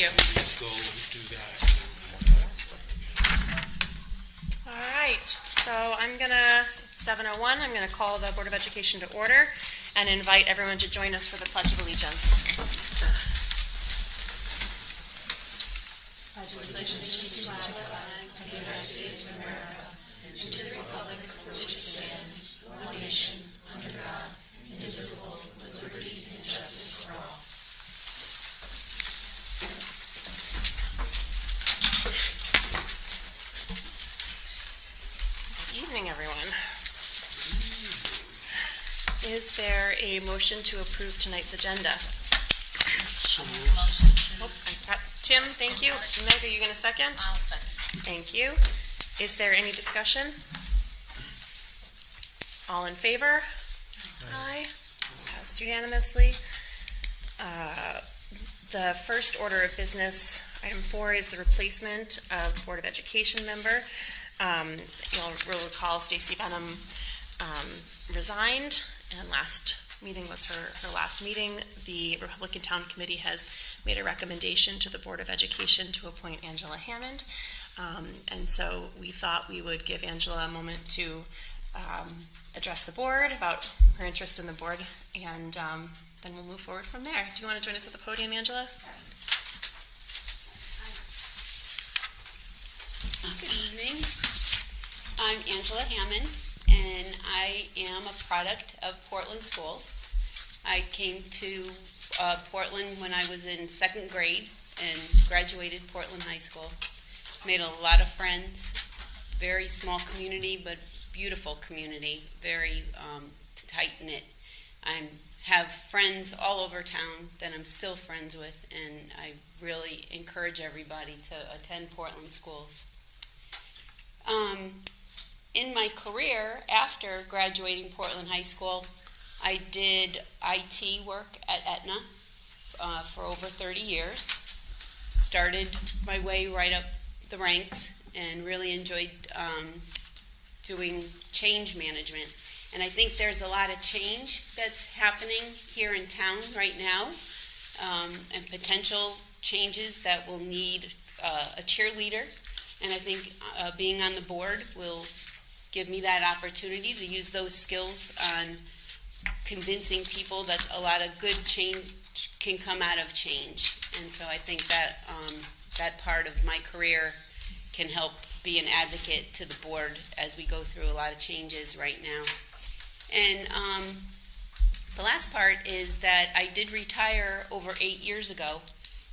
you. Go do that. All right, so I'm gonna, 7:01, I'm gonna call the Board of Education to order and invite everyone to join us for the Pledge of Allegiance. Pledge of allegiance to the flag of the United States of America and to the republic for which it stands, one nation, under God, indivisible, with liberty and justice for all. Good evening, everyone. Is there a motion to approve tonight's agenda? Oh, Tim, thank you. Meg, are you going to second? I'll second. Thank you. Is there any discussion? All in favor? Aye. Passed unanimously. The first order of business, item 4, is the replacement of Board of Education member. You'll recall Stacy Benham resigned, and last meeting was her last meeting. The Republican Town Committee has made a recommendation to the Board of Education to appoint Angela Hammond. And so we thought we would give Angela a moment to address the board about her interest in the board, and then we'll move forward from there. Do you want to join us at the podium, Angela? Good evening. I'm Angela Hammond, and I am a product of Portland schools. I came to Portland when I was in 2nd grade and graduated Portland High School. Made a lot of friends, very small community, but beautiful community, very tight-knit. I have friends all over town that I'm still friends with, and I really encourage everybody to attend Portland schools. In my career, after graduating Portland High School, I did IT work at Aetna for over 30 years. Started my way right up the ranks and really enjoyed doing change management. And I think there's a lot of change that's happening here in town right now, and potential changes that will need a cheerleader. And I think being on the board will give me that opportunity to use those skills on convincing people that a lot of good change can come out of change. And so I think that that part of my career can help be an advocate to the board as we go through a lot of changes right now. And the last part is that I did retire over 8 years ago,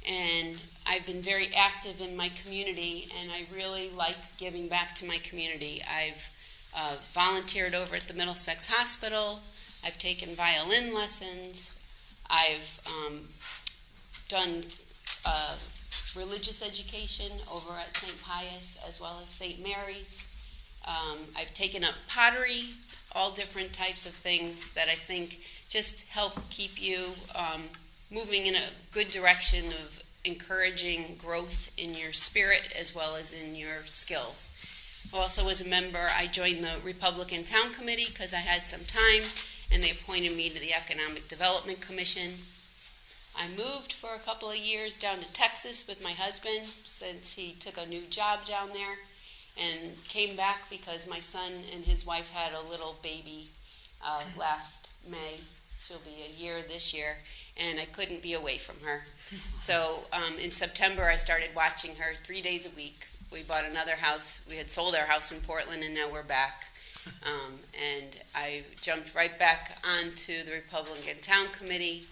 and I've been very active in my community, and I really like giving back to my community. I've volunteered over at the Middlesex Hospital. I've taken violin lessons. I've done religious education over at St. Pius as well as St. Mary's. I've taken up pottery, all different types of things that I think just help keep you moving in a good direction of encouraging growth in your spirit as well as in your skills. Also, as a member, I joined the Republican Town Committee because I had some time, and they appointed me to the Economic Development Commission. I moved for a couple of years down to Texas with my husband since he took a new job down there, and came back because my son and his wife had a little baby last May. She'll be a year this year, and I couldn't be away from her. So in September, I started watching her 3 days a week. We bought another house. We had sold our house in Portland, and now we're back. And I jumped right back onto the Republican Town Committee.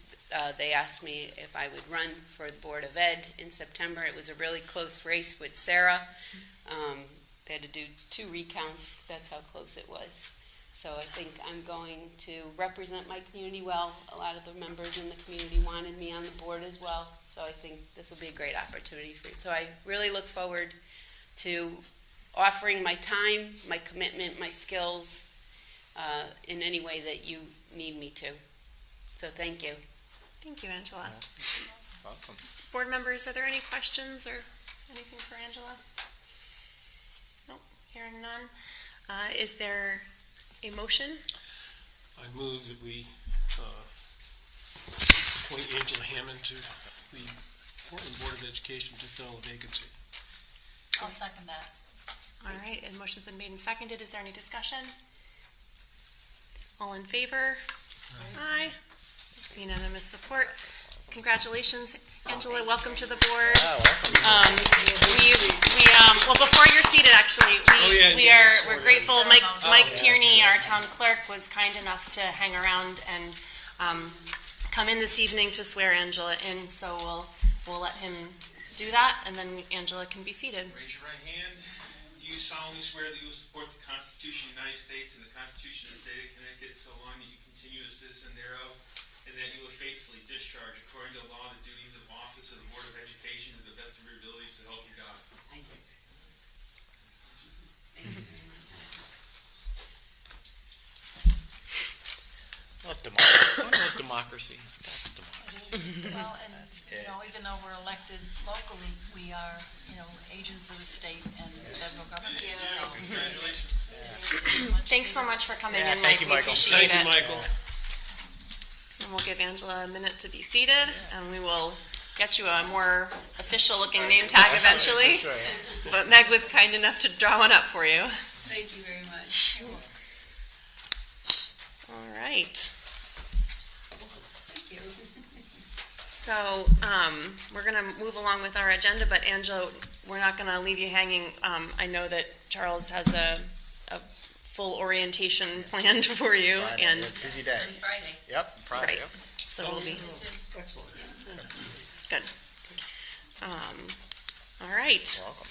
They asked me if I would run for the Board of Ed in September. It was a really close race with Sarah. They had to do 2 recounts. That's how close it was. So I think I'm going to represent my community well. A lot of the members in the community wanted me on the board as well. So I think this will be a great opportunity for you. So I really look forward to offering my time, my commitment, my skills in any way that you need me to. So thank you. Thank you, Angela. Welcome. Board members, are there any questions or anything for Angela? Nope, hearing none. Is there a motion? I move that we appoint Angela Hammond to the Portland Board of Education to fill a vacancy. I'll second that. All right, and motion's been made and seconded. Is there any discussion? All in favor? Aye. It's unanimous support. Congratulations, Angela. Welcome to the board. Well, before you're seated, actually, we're grateful. Mike Tierney, our town clerk, was kind enough to hang around and come in this evening to swear Angela in. So we'll let him do that, and then Angela can be seated. Raise your right hand. Do you solemnly swear that you will support the Constitution of the United States and the Constitution of the State of Connecticut so long that you continue a citizen thereof, and that you will faithfully discharge, according to law, the duties of office of the Board of Education to the best of your abilities, so help you God? I do. Love democracy. Well, and, even though we're elected locally, we are, agents of the state and federal government. So, Congratulations. Thanks so much for coming in, thank Mike. you, We Michael. appreciate Thank you, it. Michael. And we'll give Angela a minute to be seated, and we will get you a more official-looking name tag eventually. But Meg was kind enough to draw one up for you. Thank you very much. All right. Thank you. So we're going to move along with our agenda, but Angela, we're not going to leave you hanging. I know that Charles has a full orientation planned for you, Friday, and busy day. Friday. Yep, Friday. right. Yep. So we'll be Excellent. good. All right. Welcome.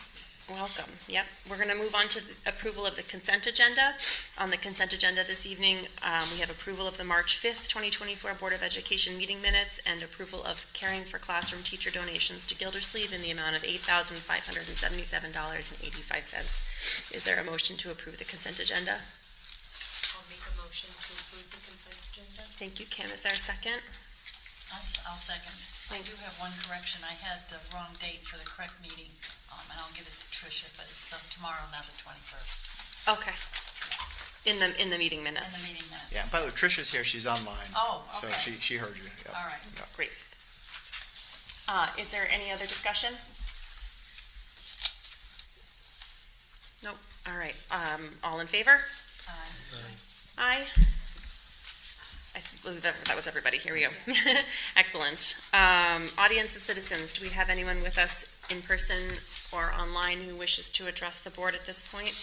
Welcome. Yep. We're going to move on to the approval of the consent agenda. On the consent agenda this evening, we have approval of the March 5th, 2024 Board of Education meeting minutes and approval of caring for classroom teacher donations to Gildersleeve in the amount of $8,577.85. Is there a motion to approve the consent agenda? I'll make a motion to approve the consent agenda. Thank you, Kim. Is there a second? I'll second. I do have one correction. I had the wrong date for the correct meeting, and I'll give it to Tricia, but it's tomorrow, not the 21st, Okay. In the meeting in minutes. the meeting minutes. Yeah, by the way, Tricia's here. She's online. Oh, So okay. she heard you. Yep. All right. Yep. Great. Is there any other discussion? Nope. All right. All in favor? Aye. I believe that was everybody. Here we go. Excellent. Audience of citizens, do we have anyone with us in person or online who wishes to address the board at this point?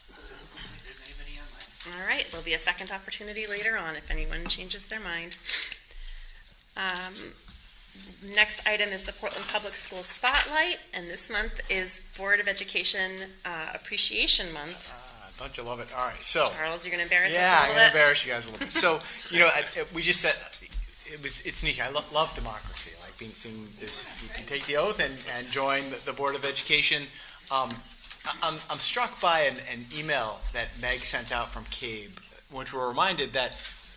There's anybody online? All right, there'll be a second opportunity later on if anyone changes their mind. Next item is the Portland Public Schools Spotlight, and this month is Board of Education Appreciation Month. Don't you love it? All right, so. Charles, you're going to embarrass Yeah, us a I'm little going to bit? embarrass you guys a little bit. So, we just said, it's neat. I love democracy, like seeing this, you can take the oath and join the Board of Education. I'm struck by an email that Meg sent out from CABE, which we're reminded that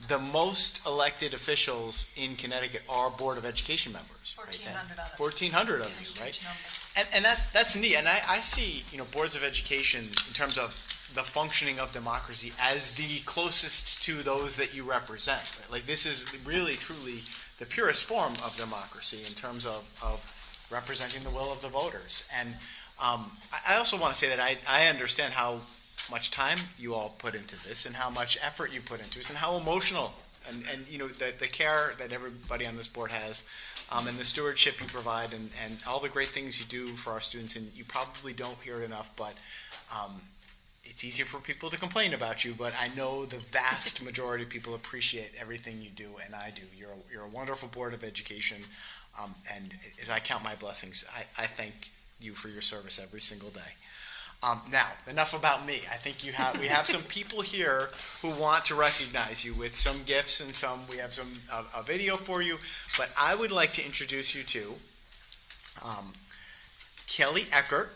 the most elected officials in Connecticut are Board of Education members. 1,400 of us. 1,400 of It's a you, huge right? number. And that's neat. And I see, boards of education in terms of the functioning of democracy as the closest to those that you represent. Right? Like this is really, truly the purest form of democracy in terms of representing the will of the voters. And I also want to say that I understand how much time you all put into this and how much effort you put into this and how emotional and the care that everybody on this board has and the stewardship you provide and all the great things you do for our students. And you probably don't hear it enough, but it's easier for people to complain about you, but I know the vast majority of people appreciate everything you do, and I do. You're a wonderful Board of Education, and as I count my blessings, I thank you for your service every single day. Now, enough about me. I think we have some people here who want to recognize you with some gifts and we have a video for you, but I would like to introduce you to Kelly Eckert,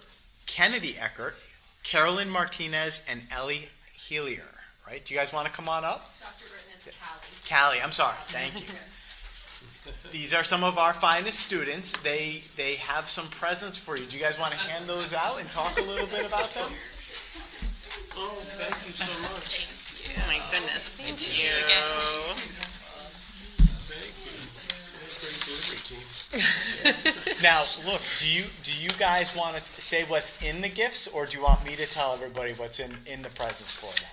Kennedy Eckert, Carolyn Martinez, and Ellie Helier. Right? Do you guys want to come on up? Dr. Britton, it's Callie. Callie, I'm sorry. Thank you. These are some of our finest students. They have some presents for you. Do you guys want to hand those out and talk a little bit about them? Oh, thank you so much. Oh my goodness, thank you. teams. Now, look, do you guys want to say what's in the gifts, or do you want me to tell everybody what's in the presents for them?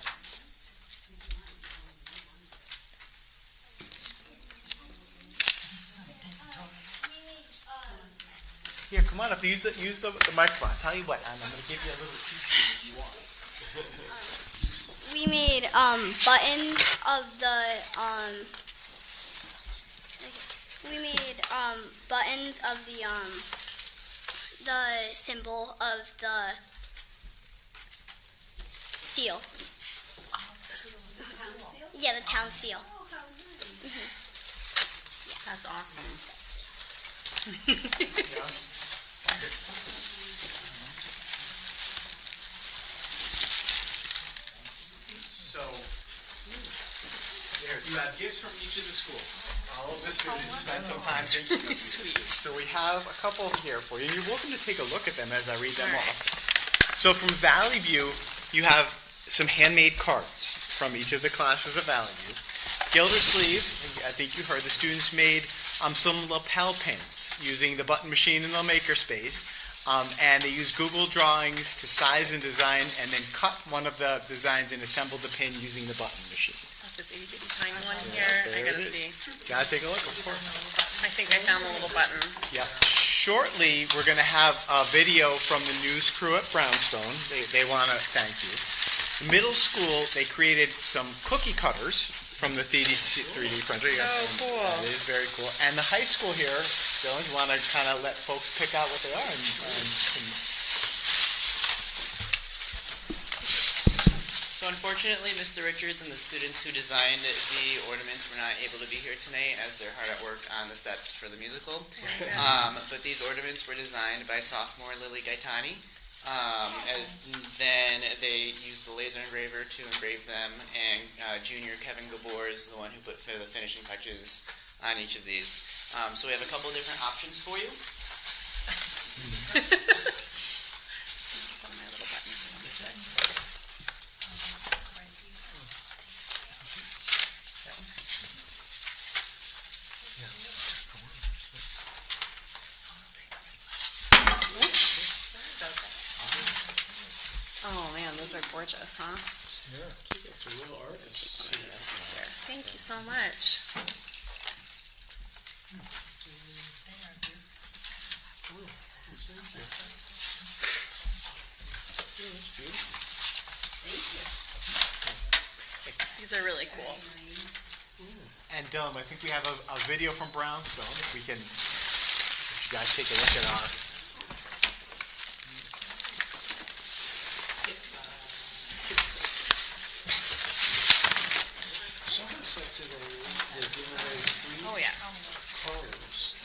Here, come on up. Use the microphone. I'll tell you what, I'm going to give you a little piece if you want. We made buttons of the symbol of the seal. Yeah, the town seal. That's awesome. So, there, you have gifts from each of the schools. All of the students spend some time thinking of these. Sweet. So we have a couple here for you. You're welcome to take a look at them as I read them off. So from Valley View, you have some handmade cards from each of the classes of Valley View. Gildersleeve, I think you heard, the students made some lapel pins using the button machine in the makerspace. And they used Google Drawings to size and design, and then cut one of the designs and assembled the pin using the button machine. Is that this itty bitty tiny one here? there I gotta it is. see. Gotta take a look, of course. I think I found the little button. Yeah. Shortly, we're going to have a video from the news crew at Brownstone. They want to thank you. Middle school, they created some cookie cutters from the 3D printer. So cool. That is very cool. And the high school here, Dylan, you want to kind of let folks pick out what they are? So unfortunately, Mr. Richards and the students who designed the ornaments were not able to be here tonight as they're hard at work on the sets for the musical. But these ornaments were designed by sophomore Lily Gaetani. And then they used the laser engraver to engrave them, and junior Kevin Gabor is the one who put the finishing touches on each of these. So we have a couple of different options for you. Put my little button on this side. Oh man, those are gorgeous, huh? Yeah, it's a real artist. Thank you so much. These are really cool. And Dylan, I think we have a video from Brownstone. If we can, if you guys take a look at our. Someone said today they're giving away free Oh yeah. cards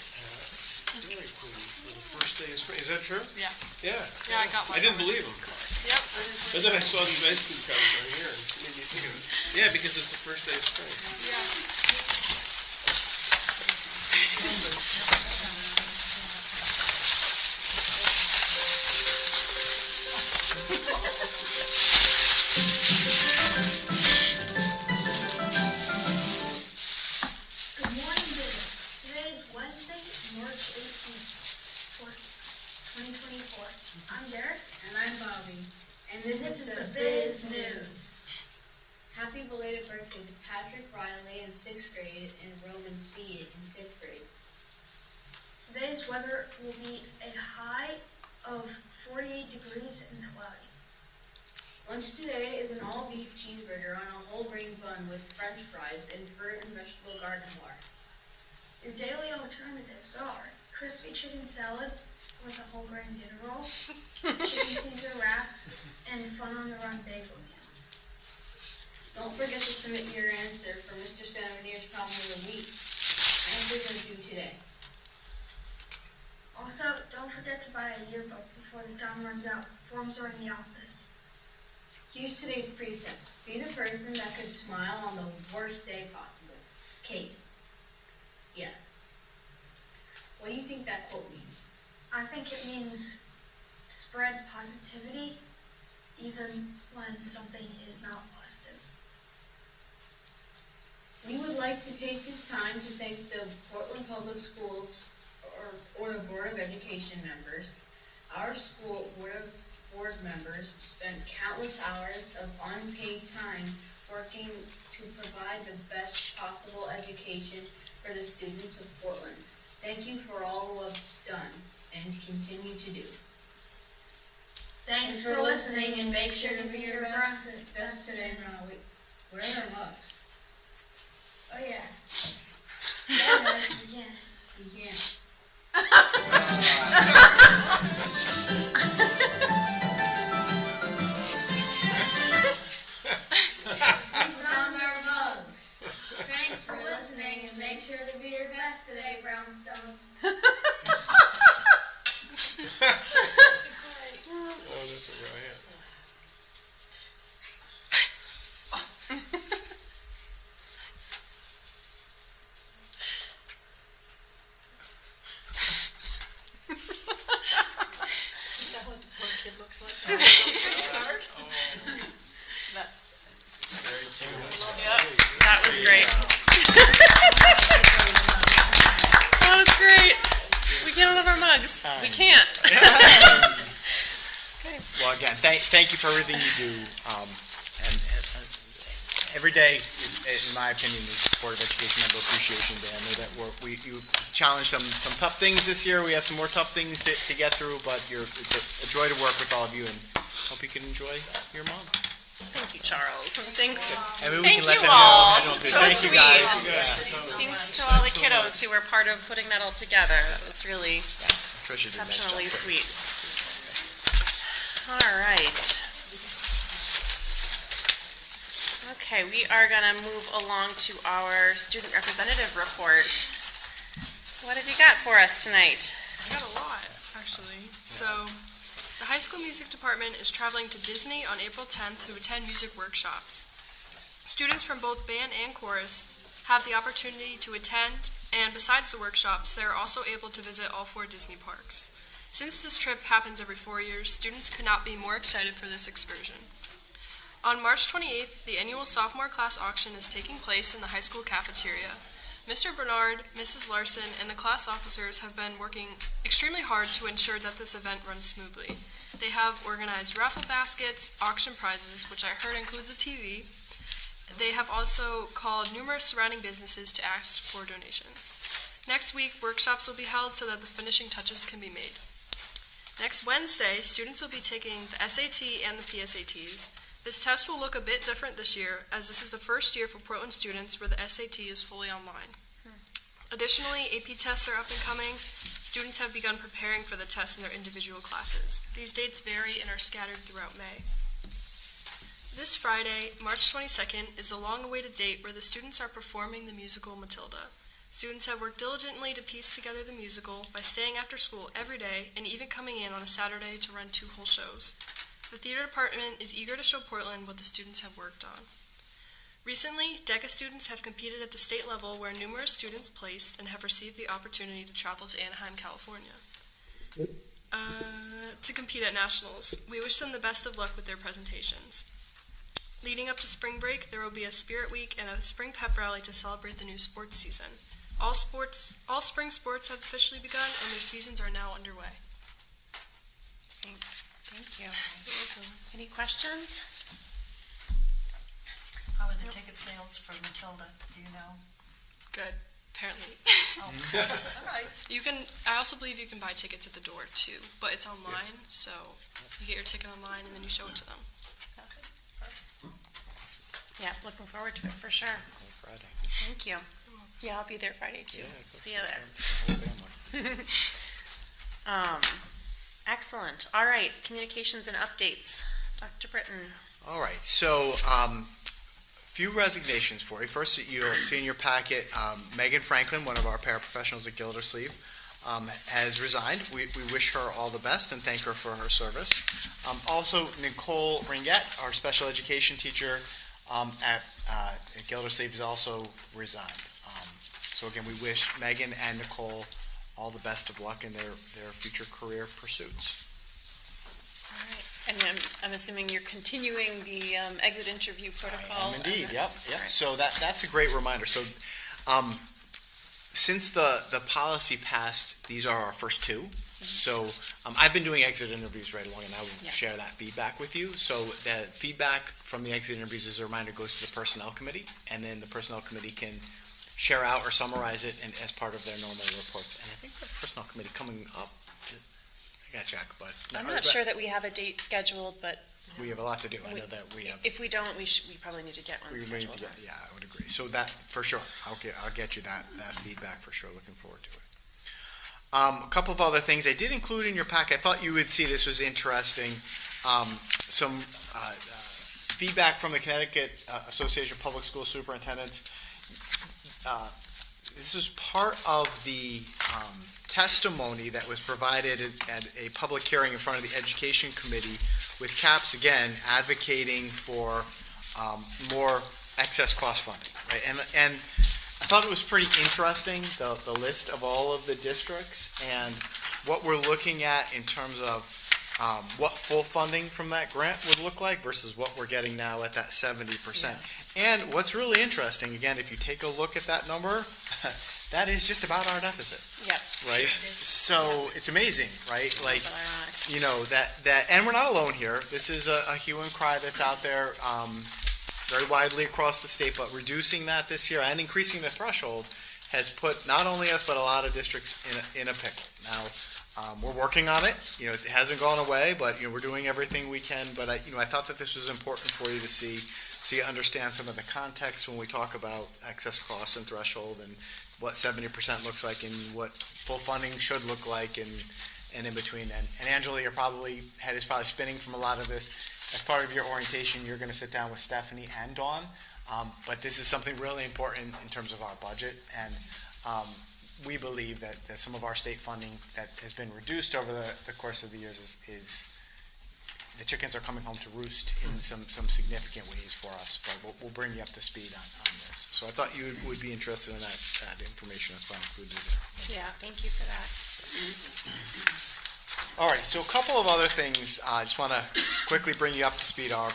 at Dairy Queen for the first day of spring. Is that true? Yeah. Yeah. Yeah, I got one. I didn't believe them. Yep. But then I saw these ice cream cards right here, and it made me think of it. Yeah, because it's the first day of spring. Good morning, business. Today is Wednesday, March 18th, 2024. I'm Derek. And I'm Bobby. And this is the Biz News. Happy belated birthday to Patrick Riley in 6th grade and Roman C. in 5th grade. Today's weather will be a high of 48 degrees and cloudy. Lunch today is an all-beef cheeseburger on a whole grain bun with french fries and fruit and vegetable garden bar. Your daily alternatives are crispy chicken salad with a whole grain dinner roll, chicken Caesar wrap, and fun on the run bagel meal. Don't forget to submit your answer for Mr. Savinier's problem of the week. Answers are due today. Also, don't forget to buy a yearbook before the time runs out. Forms are in the office. Here's today's precept. Be the person that could smile on the worst day possible. Kate. Yeah. What do you think that quote means? I think it means spread positivity even when something is not positive. We would like to take this time to thank the Portland Public Schools or the Board of Education members. Our school board members spend countless hours of unpaid time working to provide the best possible education for the students of Portland. Thank you for all you have done and continue to do. Thanks for listening and make sure to be your best today. Where are our mugs? Oh yeah. Yeah, guys, we can. You can't. We found our mugs. Thanks for listening and make sure to be your best today, Brownstone. Oh, that's what I had. Is that what the poor kid looks like? That was great. That was great. We can't have our mugs. We can't. Well, again, thank you for everything you do. And every day, in my opinion, is Board of Education Member Appreciation Day. I know that you challenged some tough things this year. We have some more tough things to get through, but it's a joy to work with all of you, and hope you can enjoy your mom. Thank you, Charles. And thanks. And maybe we Thank can let you them all. know. So Thank you sweet. guys. Thanks to all the kiddos who were part of putting that all together. That was really Tricia did a nice job. exceptionally sweet. All right. Okay, we are going to move along to our student representative report. What have you got for us tonight? I got a lot, actually. So, the high school music department is traveling to Disney on April 10th to attend music workshops. Students from both band and chorus have the opportunity to attend, and besides the workshops, they are also able to visit all 4 Disney parks. Since this trip happens every 4 years, students could not be more excited for this excursion. On March 28th, the annual sophomore class auction is taking place in the high school cafeteria. Mr. Bernard, Mrs. Larson, and the class officers have been working extremely hard to ensure that this event runs smoothly. They have organized raffle baskets, auction prizes, which I heard includes a TV. They have also called numerous surrounding businesses to ask for donations. Next week, workshops will be held so that the finishing touches can be made. Next Wednesday, students will be taking the SAT and the PSATs. This test will look a bit different this year, as this is the first year for Portland students where the SAT is fully online. Additionally, AP tests are up and coming. Students have begun preparing for the tests in their individual classes. These dates vary and are scattered throughout May. This Friday, March 22nd, is the long-awaited date where the students are performing the musical Matilda. Students have worked diligently to piece together the musical by staying after school every day and even coming in on a Saturday to run 2 whole shows. The theater department is eager to show Portland what the students have worked on. Recently, DECA students have competed at the state level where numerous students placed and have received the opportunity to travel to Anaheim, California to compete at nationals. We wish them the best of luck with their presentations. Leading up to spring break, there will be a Spirit Week and a spring pep rally to celebrate the new sports season. All spring sports have officially begun and their seasons are now underway. Thank you. Any questions? How are the ticket sales for Matilda? Do you know? Good, apparently. Oh, all right. I also believe you can buy tickets at the door too, but it's online, so you get your ticket online and then you show it to them. Yeah, looking forward to it for sure. Friday. Thank you. Yeah, I'll be there Friday too. See you there. Excellent. All right, communications and updates. Dr. Britton. All right, so few resignations for you. First, you'll see in your packet, Megan Franklin, one of our paraprofessionals at Gildersleeve, has resigned. We wish her all the best and thank her for her service. Also, Nicole Ringette, our special education teacher at Gildersleeve, has also resigned. So again, we wish Megan and Nicole all the best of luck in their future career pursuits. All right. And I'm assuming you're continuing the exit interview protocol. Indeed, yep. Right. So that's a great reminder. So since the policy passed, these are our first two. So I've been doing exit interviews right along, and I will share that feedback with you. So the feedback from the exit interviews, as a reminder, goes to the Personnel Committee, and then the Personnel Committee can share out or summarize it and as part of their normal reports. And I think the Personnel Committee coming up, I got to check, but I'm not sure that we have a date scheduled, but we have a lot to do. I know that we have. if we don't, we probably need to get one scheduled. Yeah, I would agree. So that for sure, I'll get you that feedback for sure. Looking forward to it. A couple of other things I did include in your pack. I thought you would see this was interesting. Some feedback from the Connecticut Association of Public School Superintendents. This was part of the testimony that was provided at a public hearing in front of the Education Committee, with CAPS again advocating for more excess cost funding, right? And I thought it was pretty interesting, the list of all of the districts and what we're looking at in terms of what full funding from that grant would look like versus what we're getting now at that 70%. And what's really interesting, again, if you take a look at that number, that is just about our deficit. Yep. Right? So it's amazing, right? Like, you know, that, and we're not alone here. This is a hue and cry that's out there very widely across the state, but reducing that this year and increasing the threshold has put not only us, but a lot of districts in a pickle. Now, we're working on it. You know, it hasn't gone away, but, you know, we're doing everything we can. But I thought that this was important for you to see, so you understand some of the context when we talk about excess costs and threshold and what 70% looks like and what full funding should look like and in between. And Angela, your head is probably spinning from a lot of this. As part of your orientation, you're going to sit down with Stephanie and Dawn. But this is something really important in terms of our budget. And we believe that some of our state funding that has been reduced over the course of the years is the chickens are coming home to roost in some significant ways for us. But we'll bring you up to speed on this. So I thought you would be interested in that information. That's why I included it there. Yeah, thank you for that. All right, so a couple of other things I just want to quickly bring you up to speed on.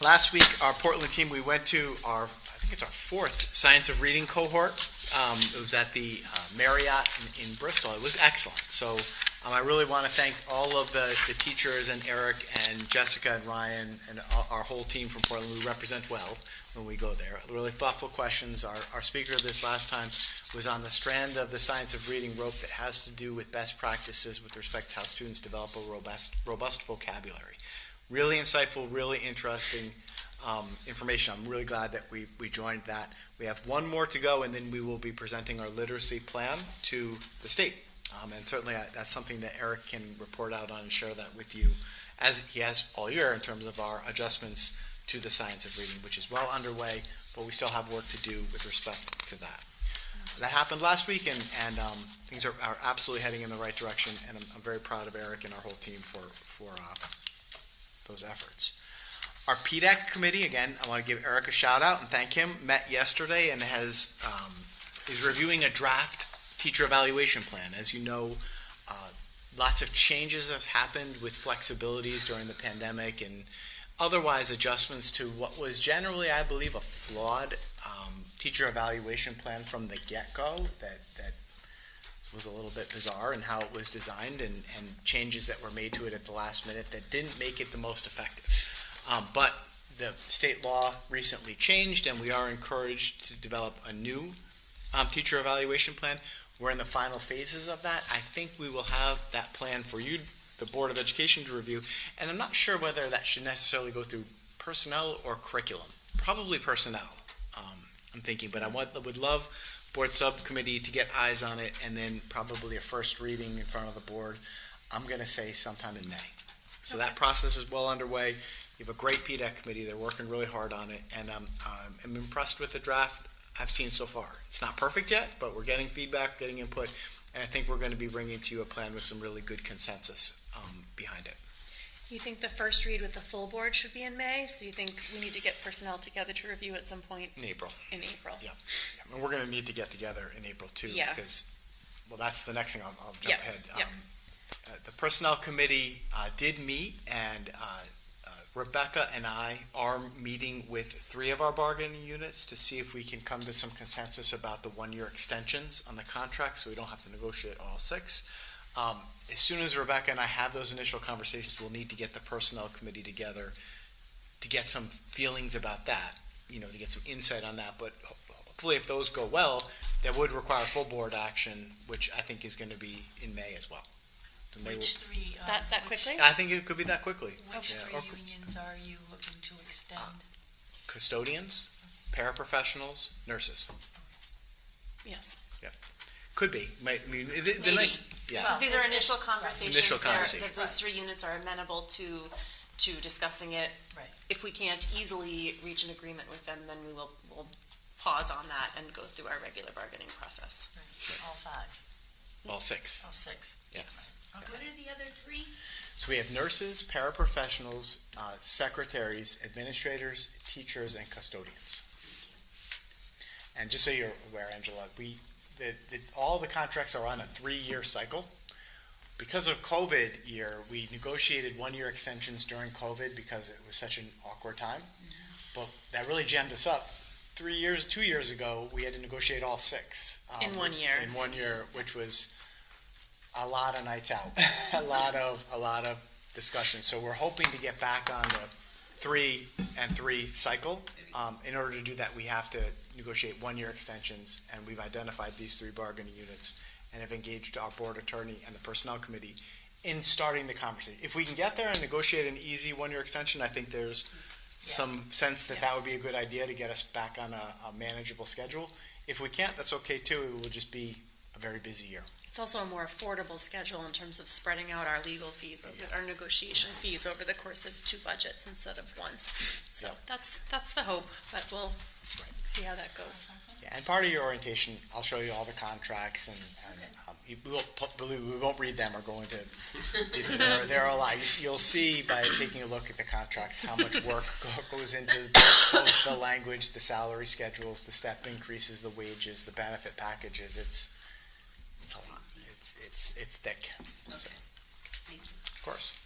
Last week, our Portland team, we went to I think it's our fourth Science of Reading cohort. It was at the Marriott in Bristol. It was excellent. So I really want to thank all of the teachers and Eric and Jessica and Ryan and our whole team from Portland. We represent well when we go there. Really thoughtful questions. Our speaker this last time was on the strand of the Science of Reading rope that has to do with best practices with respect to how students develop a robust vocabulary. Really insightful, really interesting information. I'm really glad that we joined that. We have one more to go, and then we will be presenting our literacy plan to the state. And certainly that's something that Eric can report out on and share that with you, as he has all year, in terms of our adjustments to the Science of Reading, which is well underway, but we still have work to do with respect to that. That happened last week, and things are absolutely heading in the right direction, and I'm very proud of Eric and our whole team for those efforts. Our PDAC committee, again, I want to give Eric a shout out and thank him, met yesterday and is reviewing a draft teacher evaluation plan. As you know, lots of changes have happened with flexibilities during the pandemic and otherwise adjustments to what was generally, I believe, a flawed teacher evaluation plan from the get-go that was a little bit bizarre in how it was designed and changes that were made to it at the last minute that didn't make it the most effective. But the state law recently changed, and we are encouraged to develop a new teacher evaluation plan. We're in the final phases of that. I think we will have that plan for you, the Board of Education, to review, and I'm not sure whether that should necessarily go through personnel or curriculum. Probably personnel, I'm thinking, but I would love Board Subcommittee to get eyes on it, and then probably a first reading in front of the board. I'm going to say sometime in May. So that process is well underway. You have a great PDAC committee. They're working really hard on it, and I'm impressed with the draft I've seen so far. It's not perfect yet, but we're getting feedback, getting input, and I think we're going to be bringing to you a plan with some really good consensus behind it. You think the first read with the full board should be in May? So you think we need to get personnel together to review at some point? In April. In April. Yeah. And we're going to need to get together in April too, Yeah. because, well, that's the next thing. I'll jump ahead. Yep. The Personnel Committee did meet and Rebecca and I are meeting with 3 of our bargaining units to see if we can come to some consensus about the 1-year extensions on the contract, so we don't have to negotiate all 6. As soon as Rebecca and I have those initial conversations, we'll need to get the personnel committee together to get some feelings about that, to get some insight on that. But hopefully, if those go well, that would require full board action, which I think is going to be in May as well. So May Which three? That quickly? I think it could be that quickly. Which Yeah, three or unions are you looking to extend? custodians, paraprofessionals, nurses. Yes. Could be. The Maybe. nice, yeah. Well, These are initial conversations. Initial They're- conversations. Those 3 units are amenable to discussing it. Right. If we can't easily reach an agreement with them, then we'll pause on that and go through our regular bargaining process. Right. All 5. All 6. Oh, 6. Yes. What are the other 3? So we have nurses, paraprofessionals, secretaries, administrators, teachers, and custodians. And just so you're aware, Angela, all the contracts are on a 3-year cycle. Because of COVID year, we negotiated 1-year extensions during COVID because it was such an awkward time. But that really jammed us up. 2 years ago, we had to negotiate all 6. In 1 year. In 1 year, which was a lot of nights out, a lot of discussion. So we're hoping to get back on the 3 and 3 cycle. In order to do that, we have to negotiate 1-year extensions, and we've identified these 3 bargaining units and have engaged our board attorney and the personnel committee in starting the conversation. If we can get there and negotiate an easy 1-year extension, I think there's some sense that would be a good idea to get us back on a manageable schedule. If we can't, that's okay too. It will just be a very busy year. It's also a more affordable schedule in terms of spreading out our legal fees, our negotiation fees over the course of 2 budgets instead of 1. So that's the hope, but we'll see how that goes. Yeah, and part of your orientation, I'll show you all the contracts, and we won't read them or go into. There are a lot. You'll see by taking a look at the contracts how much work goes into both the language, the salary schedules, the step increases, the wages, the benefit packages. It's a lot. It's thick. So, Thank you. of course.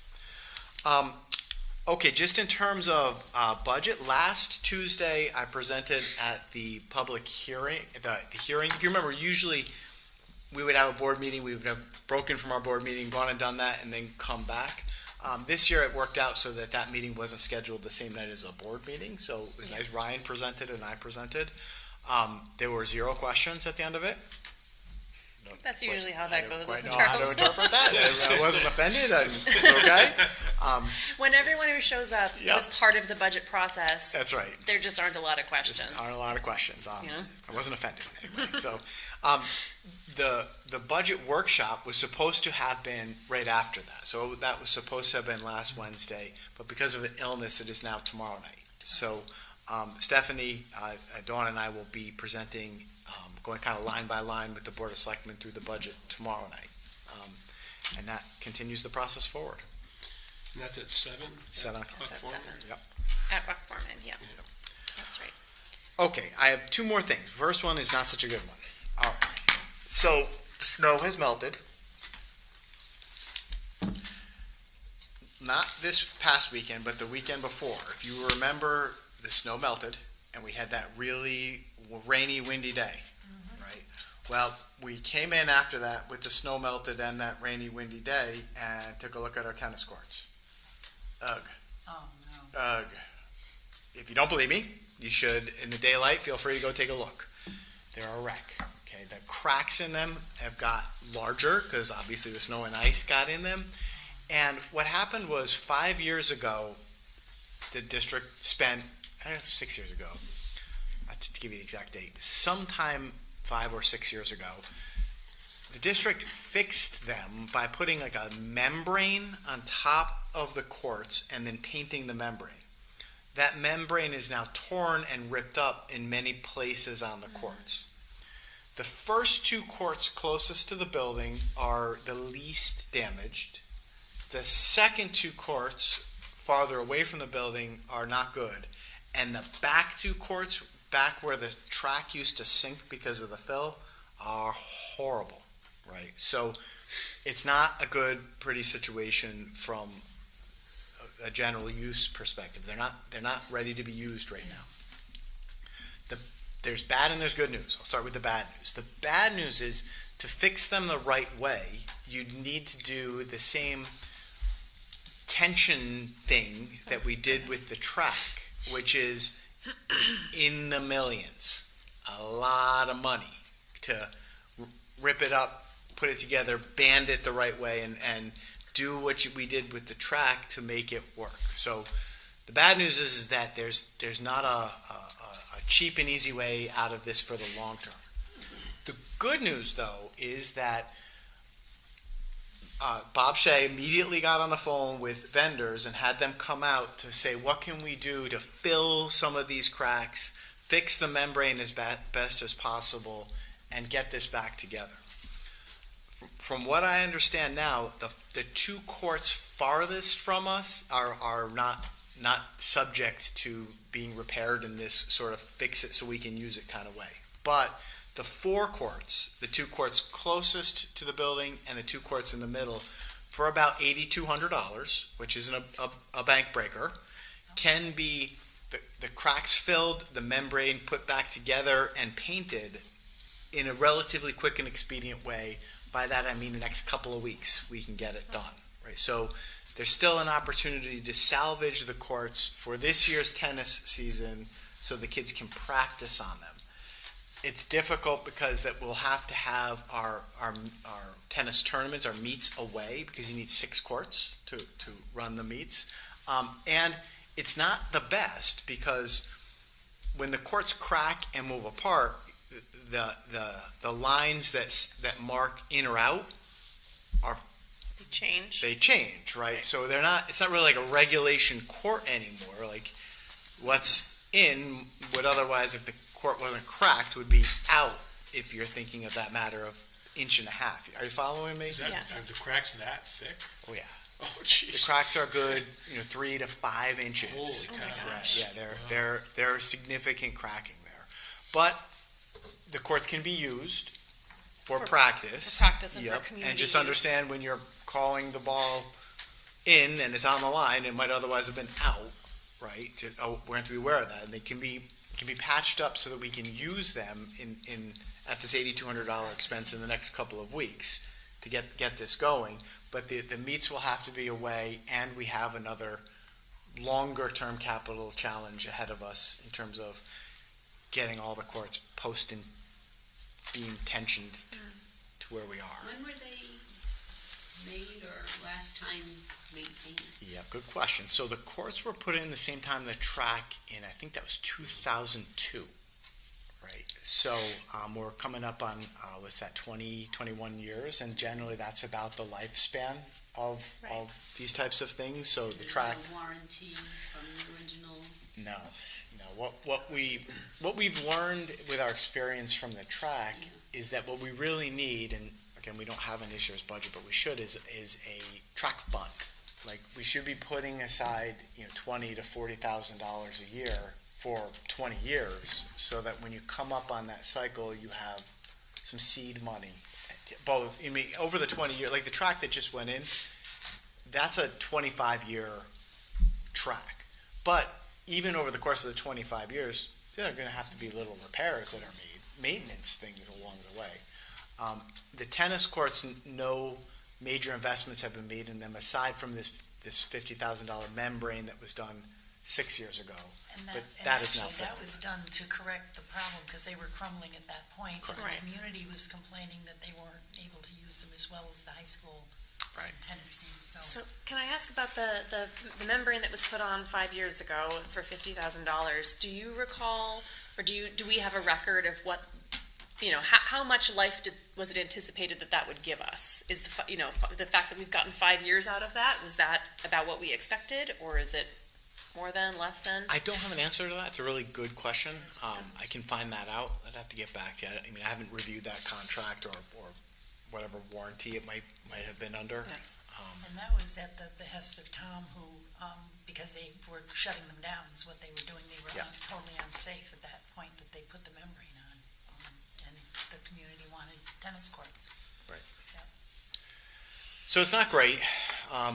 Okay, just in terms of budget, last Tuesday I presented at the public hearing, the hearing. If you remember, usually we would have a board meeting, we would have broken from our board meeting, gone and done that, and then come back. This year it worked out so that meeting wasn't scheduled the same night as a board meeting, so it was nice. Ryan presented and I presented. There were 0 questions at the end of it. That's usually how that goes. I don't quite know how to interpret that. I wasn't offended. It's okay. When everyone who shows up was part of the budget process, That's right. there just aren't a lot of questions. There aren't a lot of questions. Yeah. I wasn't offended anyway. So, the budget workshop was supposed to have been right after that. So that was supposed to have been last Wednesday, but because of an illness, it is now tomorrow night. So Stephanie, Dawn, and I will be presenting, going kind of line by line with the Board of Selectmen through the budget tomorrow night, and that continues the process forward. And that's at 7? 7 o'clock. That's at Foreman? 7. Yep. At Rock Foreman, yeah. That's right. Okay, I have 2 more things. First one is not such a good one. All right. So the snow has melted. Not this past weekend, but the weekend before. If you remember, the snow melted, and we had that really rainy, windy day, right? Well, we came in after that with the snow melted and that rainy, windy day, and took a look at our tennis courts. Ugh. Oh, no. Ugh. If you don't believe me, you should, in the daylight, feel free to go take a look. They're a wreck. Okay, the cracks in them have got larger because obviously the snow and ice got in them. And what happened was 5 years ago, the district spent, I don't know, 6 years ago, to give you the exact date, sometime 5 or 6 years ago, the district fixed them by putting like a membrane on top of the courts and then painting the membrane. That membrane is now torn and ripped up in many places on the courts. The first 2 courts closest to the building are the least damaged. The second 2 courts farther away from the building are not good. And the back 2 courts, back where the track used to sink because of the fill, are horrible, right? So it's not a good, pretty situation from a general use perspective. They're not ready to be used right now. There's bad and there's good news. I'll start with the bad news. The bad news is, to fix them the right way, you need to do the same tension thing that we did with the track, which is in the millions. A lot of money to rip it up, put it together, band it the right way, and do what we did with the track to make it work. So the bad news is that there's not a cheap and easy way out of this for the long term. The good news, though, is that Bob Shea immediately got on the phone with vendors and had them come out to say, what can we do to fill some of these cracks, fix the membrane as best as possible, and get this back together. From what I understand now, the two courts farthest from us are not subject to being repaired in this sort of fix it so we can use it kind of way. But the four courts, the two courts closest to the building and the two courts in the middle, for about $8,200, which isn't a bank breaker, can be the cracks filled, the membrane put back together and painted in a relatively quick and expedient way. By that I mean the next couple of weeks we can get it done. Right? So there's still an opportunity to salvage the courts for this year's tennis season so the kids can practice on them. It's difficult because that we'll have to have our tennis tournaments, our meets away, because you need 6 courts to run the meets. And it's not the best because when the courts crack and move apart, the lines that mark in or out are they change, right? So it's not really like a regulation court anymore. Like what's in would otherwise, if the court wasn't cracked, would be out, if you're thinking of that matter of inch and a half. Are you following me? Are the cracks that thick? Oh yeah. Oh jeez. The cracks are good, 3 to 5 inches. Holy cow. Yeah, they're significant cracking there. But the courts can be used for practice. For practice and for community And just use. understand when you're calling the ball in and it's on the line, it might otherwise have been out, right? We're going to be aware of that. And they can be patched up so that we can use them at this $8,200 expense in the next couple of weeks to get this going. But the meets will have to be away, and we have another longer-term capital challenge ahead of us in terms of getting all the courts post and being tensioned to where we are. When were they made or last time maintained? Yeah, good question. So the courts were put in the same time the track in, I think that was 2002, right? So we're coming up on, 21 years, and generally that's about the lifespan of these types of things. So the track... No warranty from the original? No. What we've learned with our experience from the track is that what we really need, and again, we don't have in this year's budget, but we should, is a track fund. Like we should be putting aside, $20,000 to $40,000 a year for 20 years, so that when you come up on that cycle, you have some seed money. Both, over the 20 years, like the track that just went in, that's a 25-year track, but even over the course of the 25 years, there are going to have to be little repairs that are made, maintenance things along the way. The tennis courts, no major investments have been made in them aside from this $50,000 membrane that was done 6 years ago. But that is now that was done to correct the problem because they were crumbling at that point. Correct. And the community was complaining that they weren't able to use them as well as the high school tennis team. So can I ask about the membrane that was put on 5 years ago for $50,000? Do you recall, or do we have a record of what, how much life was it anticipated that would give us? Is the fact that we've gotten 5 years out of that, was that about what we expected, or is it more than, less than? I don't have an answer to that. It's a really good question. I can find that out. I'd have to get back to it. I haven't reviewed that contract or whatever warranty it might have been under. Yeah. And that was at the behest of Tom, who, because they were shutting them down, is what they were doing. They were totally unsafe at that point that they put the membrane on, and the community wanted tennis courts. Right. Yeah. So it's not great.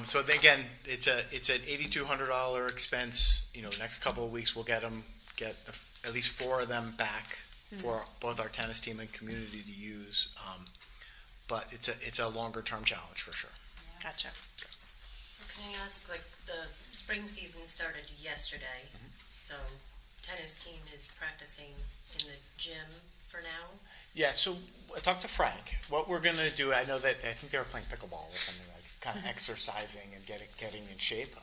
So again, it's an $8,200 expense. Next couple of weeks we'll get at least 4 of them back for both our tennis team and community to use. But it's a longer term challenge for sure. Gotcha. So can I ask, like, the spring season started yesterday, so tennis team is practicing in the gym for now? Yeah, so I talked to Frank. What we're going to do, I think they were playing pickleball or something, like kind of exercising and getting in shape.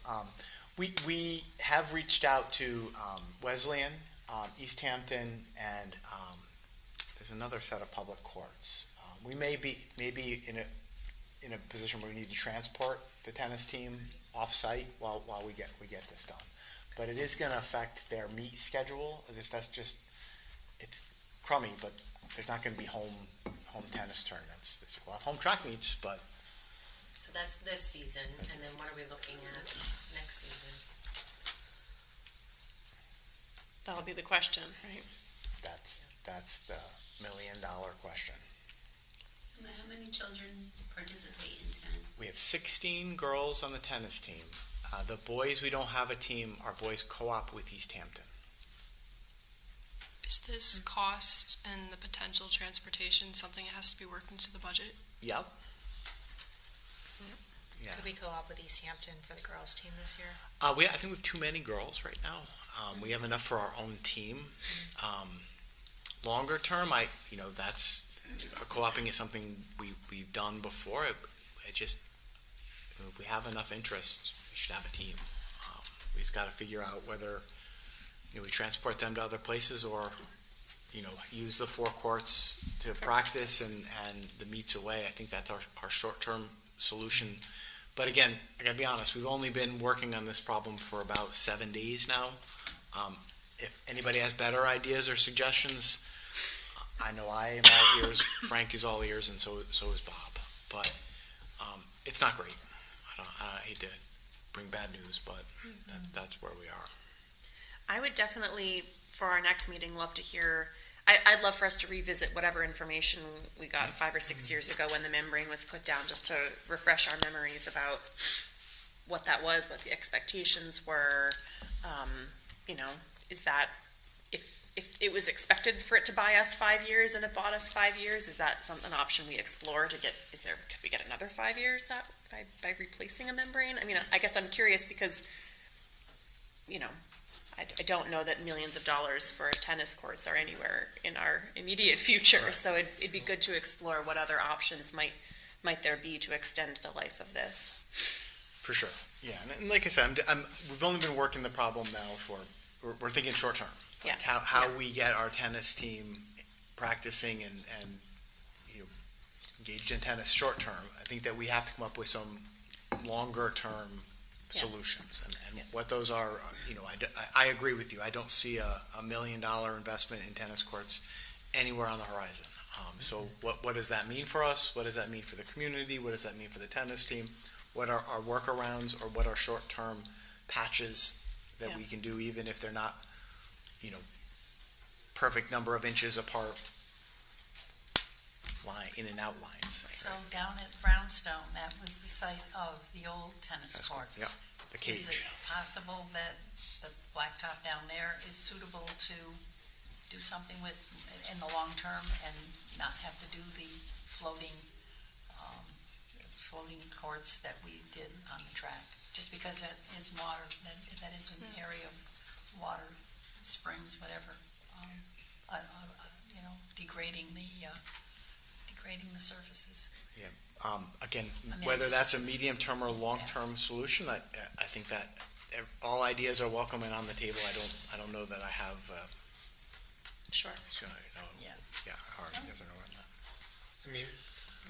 We have reached out to Wesleyan, East Hampton, and there's another set of public courts. We may be in a position where we need to transport the tennis team off-site while we get this done. But it is going to affect their meet schedule. It's crummy, but there's not going to be home tennis tournaments. We'll have home track meets, but... So that's this season, and then what are we looking at next season? That'll be the question, right? That's the $1,000,000 question. How many children participate in tennis? We have 16 girls on the tennis team. The boys, we don't have a team. Our boys co-op with East Hampton. Is this cost and the potential transportation something that has to be worked into the budget? Yep. Yeah. Could we co-op with East Hampton for the girls' team this year? I think we have too many girls right now. We have enough for our own team. Longer term, that's co-oping is something we've done before. If we have enough interest, we should have a team. We just got to figure out whether we transport them to other places or use the 4 courts to practice and the meets away. I think that's our short-term solution. But again, I got to be honest, we've only been working on this problem for about 7 days now. If anybody has better ideas or suggestions, I know I am all ears. Frank is all ears, and so is Bob. But it's not great. I hate to bring bad news, but that's where we are. I would definitely, for our next meeting, love to hear. I'd love for us to revisit whatever information we got 5 or 6 years ago when the membrane was put down, just to refresh our memories about what that was, what the expectations were. Is that if it was expected for it to buy us 5 years and it bought us 5 years, is that an option we explore to get? Could we get another 5 years by replacing a membrane? I mean, I guess I'm curious because, I don't know that millions of dollars for tennis courts are anywhere in our immediate future. So it'd be good to explore what other options might there be to extend the life of this. For sure, yeah. And like I said, we've only been working the problem now we're thinking short term. Like how we get our tennis team practicing and engaged in tennis short term. I think that we have to come up with some longer term solutions, and what those are. I agree with you. I don't see a $1 million investment in tennis courts anywhere on the horizon. So what does that mean for us? What does that mean for the community? What does that mean for the tennis team? What are our workarounds, or what are short term patches that we can do, even if they're not perfect number of inches apart, in and out lines. So down at Brownstone, that was the site of the old tennis courts. Yeah, the cage. Is it possible that the blacktop down there is suitable to do something with in the long term and not have to do the floating courts that we did on the track? Just because that is water, that is an area of water, springs, whatever, degrading the surfaces. Yeah. Again, whether that's a medium-term or long-term solution, I think that all ideas are welcome and on the table. I don't know that I have. Sure. Hard yes or no on that. I mean,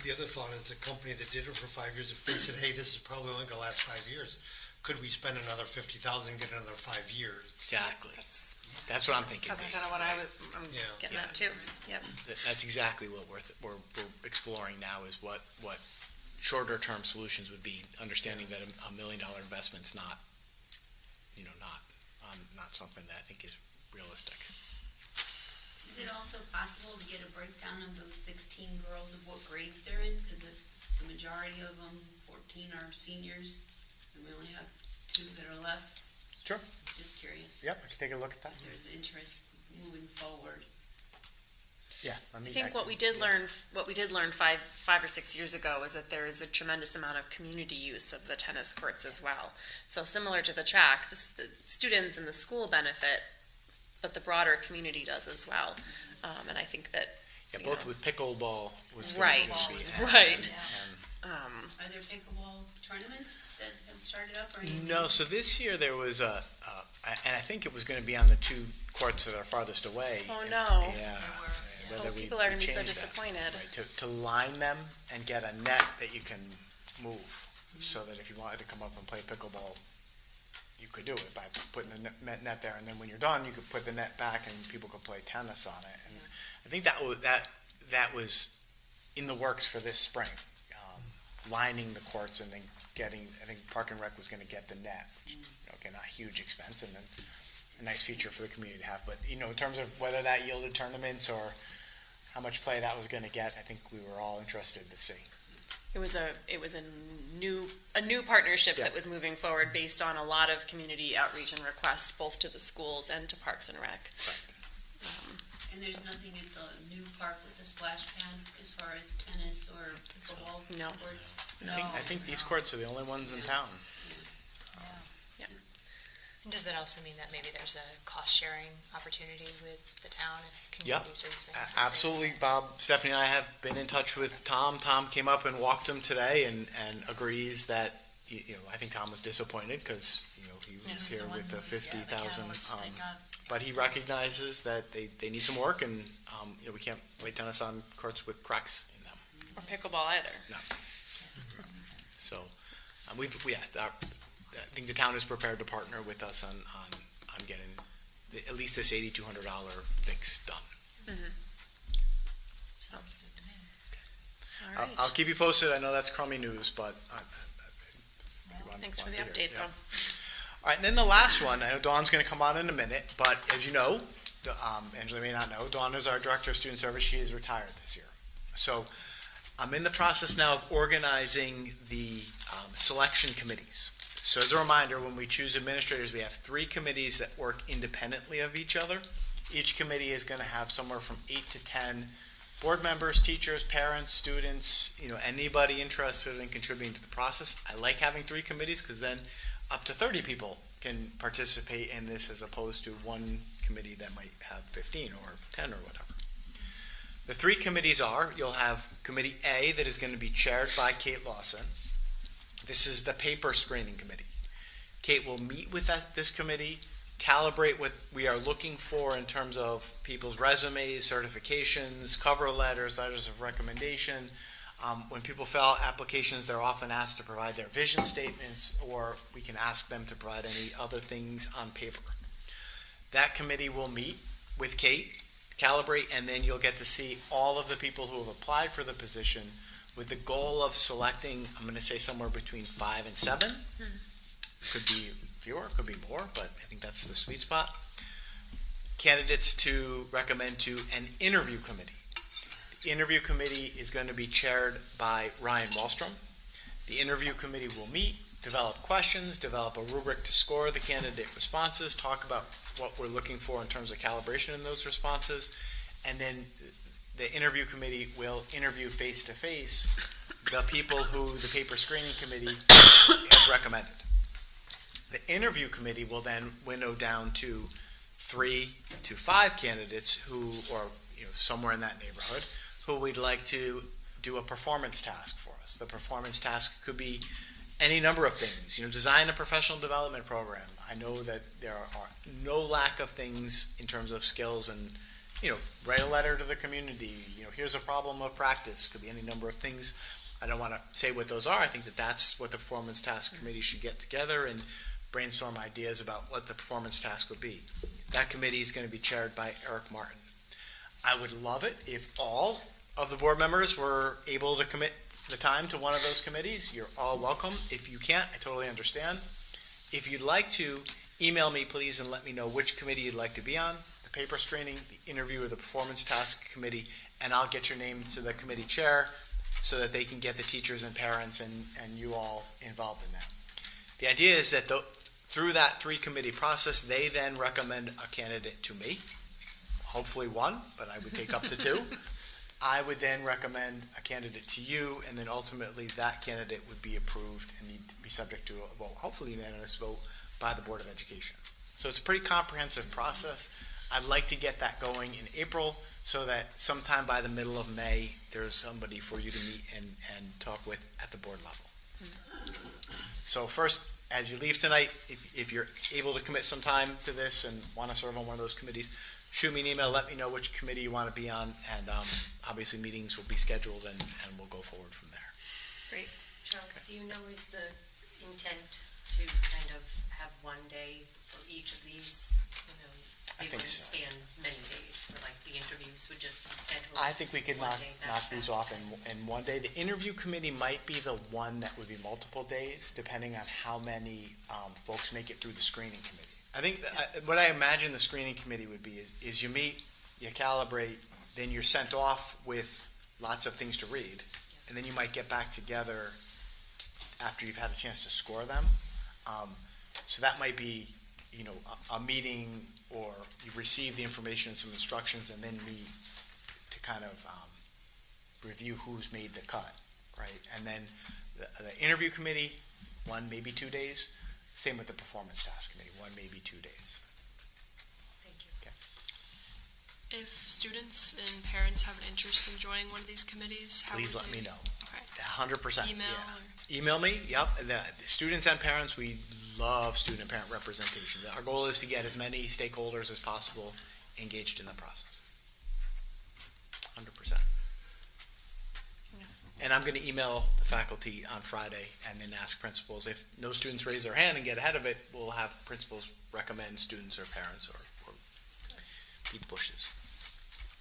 the other thought is the company that did it for 5 years, if they said, "Hey, this is probably only going to last 5 years," could we spend another $50,000 and get another 5 years? Exactly. That's what I'm thinking. That's kind of what I'm getting at too. Yep. That's exactly what we're exploring now, is what shorter term solutions would be. Understanding that a $1 million investment's not something that I think is realistic. Is it also possible to get a breakdown of those 16 girls of what grades they're in? Because if the majority of them, 40% 14 are seniors, and we only have 2 that are left. Sure. Just curious. Yep, I can take a look at that. If there's interest moving forward. Yeah, I think what we did learn 5 or 6 years ago is that there is a tremendous amount of community use of the tennis courts as well. So similar to the track, the students and the school benefit, but the broader community does as well. And I think that both with pickleball was right. Are there pickleball tournaments that have started up or anything? No, so this year there was and I think it was going to be on the 2 courts that are farthest away. Oh no! Yeah. People are going to be so changed that. disappointed. Right, to line them and get a net that you can move, so that if you wanted to come up and play pickleball, you could do it by putting the net there, and then when you're done, you could put the net back and people could play tennis on it. And I think that was in the works for this spring, lining the courts and then getting. I think Park and Rec was going to get the net. Okay, not a huge expense, and then a nice feature for the community to have. But in terms of whether that yielded tournaments or how much play that was going to get, I think we were all interested to see. It was a new partnership that was moving forward based on a lot of community outreach and requests, both to the schools and to Parks and Rec. Correct. And there's nothing at the new park with the splash pad as far as tennis or pickleball courts? I think these courts are the only ones in town. Does that also mean that maybe there's a cost-sharing opportunity with the town if communities are using the space? Absolutely, Bob. Stephanie and I have been in touch with Tom. Tom came up and walked them today and agrees that, I think Tom was disappointed because, he was here with the 50,000. But he recognizes that they need some work and, we can't play tennis on courts with cracks in them. Or pickleball either. No. So, I think the town is prepared to partner with us on getting at least this $8,200 fix done. Mm-hmm. Sounds good to me. All right. I'll keep you posted. I know that's crummy news, but thanks for the update, though. All right, and then the last one. I know Dawn's going to come on in a minute, but as you know, Angela may not know, Dawn is our Director of Student Service. She is retired this year. So I'm in the process now of organizing the selection committees. So as a reminder, when we choose administrators, we have 3 committees that work independently of each other. Each committee is going to have somewhere from 8 to 10 board members, teachers, parents, students, anybody interested in contributing to the process. I like having 3 committees because then up to 30 people can participate in this as opposed to one committee that might have 15 or 10 or whatever. The 3 committees you'll have Committee A that is going to be chaired by Kate Lawson. This is the paper screening committee. Kate will meet with this committee, calibrate what we are looking for in terms of people's resumes, certifications, cover letters, letters of recommendation. When people fill out applications, they're often asked to provide their vision statements, or we can ask them to provide any other things on paper. That committee will meet with Kate, calibrate, and then you'll get to see all of the people who have applied for the position with the goal of selecting, I'm going to say somewhere between 5 and 7. Could be fewer, could be more, but I think that's the sweet spot. Candidates to recommend to an interview committee. The interview committee is going to be chaired by Ryan Wallstrom. The interview committee will meet, develop questions, develop a rubric to score the candidate responses, talk about what we're looking for in terms of calibration in those responses, and then the interview committee will interview face-to-face the people who the paper screening committee has recommended. The interview committee will then winnow down to 3 to 5 candidates who, or somewhere in that neighborhood, who we'd like to do a performance task for us. The performance task could be any number of things. Design a professional development program. I know that there are no lack of things in terms of skills and write a letter to the community. Here's a problem of practice. Could be any number of things. I don't want to say what those are. I think that's what the performance task committee should get together and brainstorm ideas about what the performance task would be. That committee is going to be chaired by Eric Martin. I would love it if all of the board members were able to commit the time to one of those committees. You're all welcome. If you can't, I totally understand. If you'd like to, email me, please, and let me know which committee you'd like to be on. Paper screening, the interview, or the performance task committee, and I'll get your name to the committee chair so that they can get the teachers and parents and you all involved in that. The idea is that through that 3-committee process, they then recommend a candidate to me, hopefully one, but I would take up to 2. I would then recommend a candidate to you, and then ultimately that candidate would be approved and need to be subject to a vote, hopefully unanimous vote by the Board of Education. So it's a pretty comprehensive process. I'd like to get that going in April so that sometime by the middle of May, there's somebody for you to meet and talk with at the board level. So first, as you leave tonight, if you're able to commit some time to this and want to serve on one of those committees, shoot me an email, let me know which committee you want to be on, and obviously meetings will be scheduled and we'll go forward from there. Great. Charles, do you know is the intent to kind of have one day for each of these? They wouldn't span many days for like the interviews would just be scheduled. I think we could one knock day these off in one day. The interview committee might be the one that would be multiple days, depending on how many folks make it through the screening committee. I think what I imagine the screening committee would be is you meet, you calibrate, then you're sent off with lots of things to read, and then you might get back together after you've had a chance to score them. So that might be, a meeting, or you receive the information and some instructions, and then meet to kind of review who's made the cut, right? And then the interview committee, 1, maybe 2 days. Same with the performance task committee, 1, maybe 2 days. Thank you. Okay. If students and parents have an interest in joining one of these committees, how Please would let they- me know. Okay. 100%. Email Yeah. Email me, yep. And the students and parents, we love student and parent representation. Our goal is to get as many stakeholders as possible engaged in the process. 100%. And I'm going to email the faculty on Friday and then ask principals. If no students raise their hand and get ahead of it, we'll have principals recommend students or parents or beat the bushes.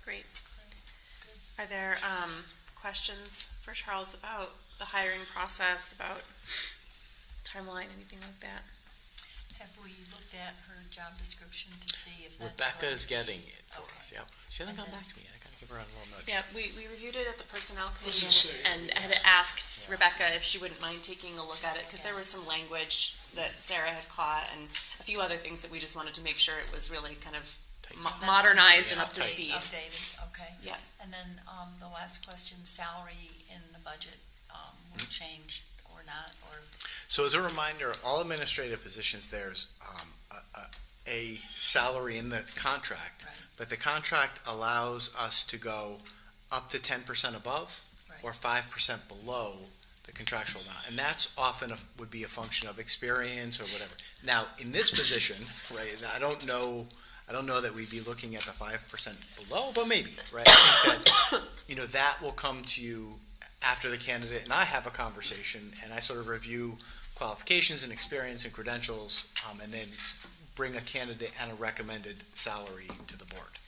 Great. Are there questions for Charles about the hiring process, about timeline, anything like that? Have we looked at her job description to see if that's Rebecca's going to getting it for us, yep. She hasn't And gone then- back to me yet. I gotta give her a little nudge. Yeah, we reviewed it at the personnel What's it committee say? and had asked Rebecca if she wouldn't mind taking a look at it, because there was some language that Sarah had caught and a few other things that we just wanted to make sure it was really kind of modernized and up to Tight. speed. Updated, okay. Yeah. And then the last question, salary in the budget will change or not, or? So as a reminder, all administrative positions, there's a salary in the contract, Right. but the contract allows us to go up to 10% above or 5% below the contractual amount. And that's often would be a function of experience or whatever. Now, in this position, right, I don't know that we'd be looking at the 5% below, but maybe, right? I think that, that will come to you after the candidate and I have a conversation and I sort of review qualifications and experience and credentials, and then bring a candidate and a recommended salary to the board.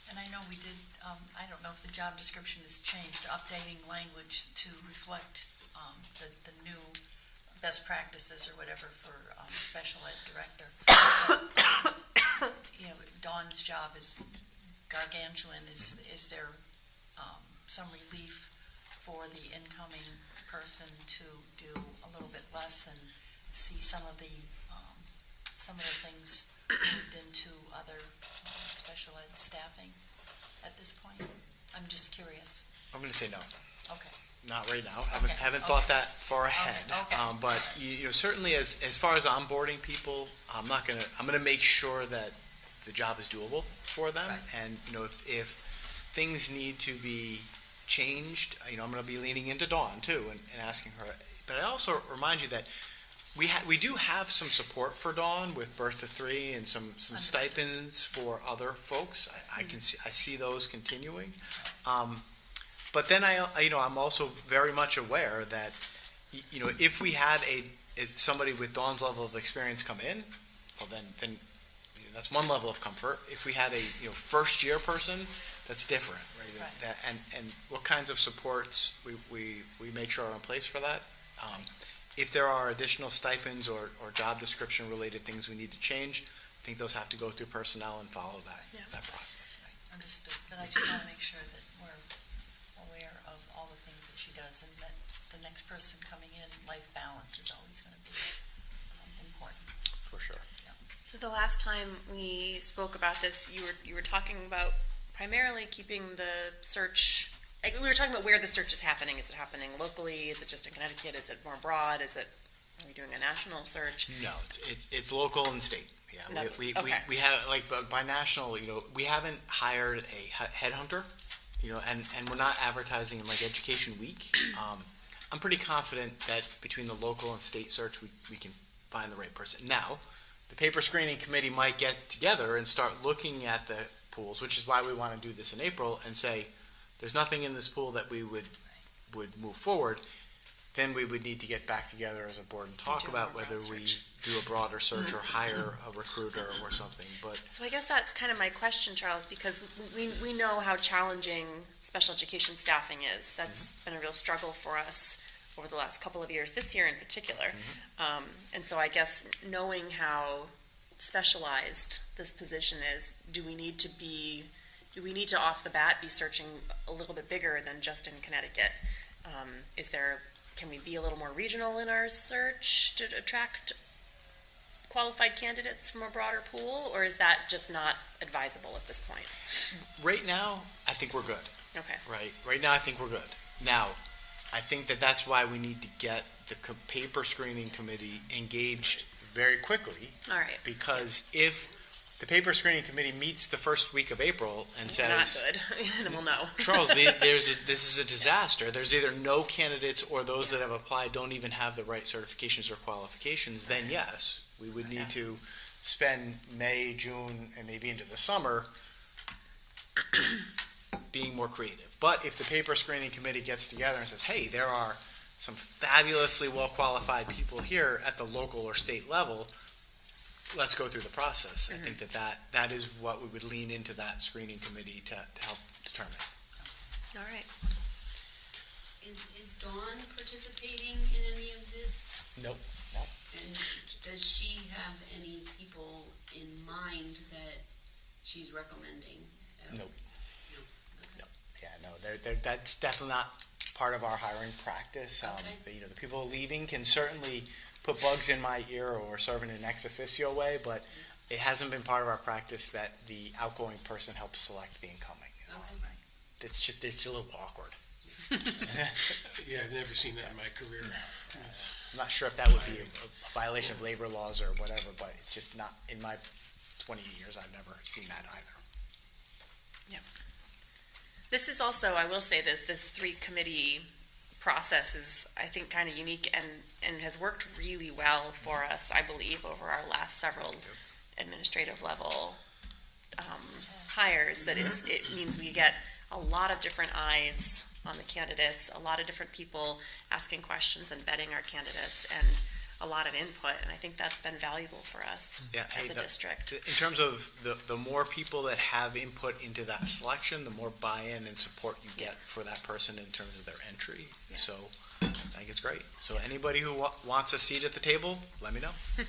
And I know we did, I don't know if the job description has changed, updating language to reflect the new best practices or whatever for special ed director. Dawn's job is gargantuan. Is there some relief for the incoming person to do a little bit less and see some of the things moved into other special ed staffing at this point? I'm just curious. I'm going to say no. Okay. Not right now. Okay, Haven't thought that far ahead. Okay. But certainly as far as onboarding people, I'm going to make sure that the job is doable for them. Right. And if things need to be changed, I'm going to be leaning into Dawn too and asking her. But I also remind you that we do have some support for Dawn with Birth to 3 and some stipends for other folks. I see those continuing. But then I'm also very much aware that if we had somebody with Dawn's level of experience come in, well then that's one level of comfort. If we had a first year person, that's different, right? Right. And what kinds of supports we make sure are in place for that. If there are additional stipends or job description related things we need to change, I think those have to go through personnel and follow that process. Understood. But I just want to make sure that we're aware of all the things that she does does, and that the next person coming in, life balance is always going to be important. For sure. So the last time we spoke about this, you were talking about primarily keeping the search. Like, we were talking about where the search is happening. Is it happening locally? Is it just in Connecticut? Is it more broad? Are we doing a national search? No, it's local and state. Yeah, That's- we okay. have, like, by national, we haven't hired a headhunter, and we're not advertising in like Education Week. I'm pretty confident that between the local and state search, we can find the right person. Now, the paper screening committee might get together and start looking at the pools, which is why we want to do this in April, and say, there's nothing in this pool that we would move forward. Then we would need to get back together as a board and talk do a about more whether broad we search. do a broader search or hire a recruiter or something. But So I guess that's kind of my question, Charles, because we know how challenging special education staffing is. That's been a real struggle for us over the last couple of years, this year in particular. And so I guess knowing how specialized this position is, do we need to off the bat be searching a little bit bigger than just in Connecticut? Can we be a little more regional in our search to attract qualified candidates from a broader pool, or is that just not advisable at this point? right now, I think we're good. Okay. Right now, I think we're good. Now, I think that's why we need to get the paper screening committee engaged very quickly. All right. Because if the paper screening committee meets the first week of April and says, Not good, then we'll know. Charles, this is a disaster. There's either no candidates or those that have applied don't even have the right certifications or qualifications. Then yes, we would need to spend May, June, and maybe into the summer being more creative. But if the paper screening committee gets together and says, hey, there are some fabulously well-qualified people here at the local or state level, let's go through the process. I think that is what we would lean into that screening committee to help determine. All right. Is Dawn participating in any of this? Nope. And does she have any people in mind that she's recommending? Nope. No. Yeah, no, that's definitely not part of our hiring practice. Okay. The people leaving can certainly put bugs in my ear or serve in an ex officio way, but it hasn't been part of our practice that the outgoing person helps select the incoming. Okay. It's a little awkward. Yeah, I've never seen that in my career. I'm not sure if that would be a violation of labor laws or whatever, but it's just not, in my 20 years, I've never seen that either. Yep. This is also, I will say that this 3-committee process is, I think, kind of unique and has worked really well for us, I believe, over our last several administrative level hires. That it means we get a lot of different eyes on the candidates, a lot of different people asking questions and vetting our candidates, and a lot of input, and I think that's been valuable for us as a district. In terms of the more people that have input into that selection, the more buy-in and support you get for that person in terms of their entry. Yeah. So I think it's great. So anybody who wants a seat at the table, let me know. All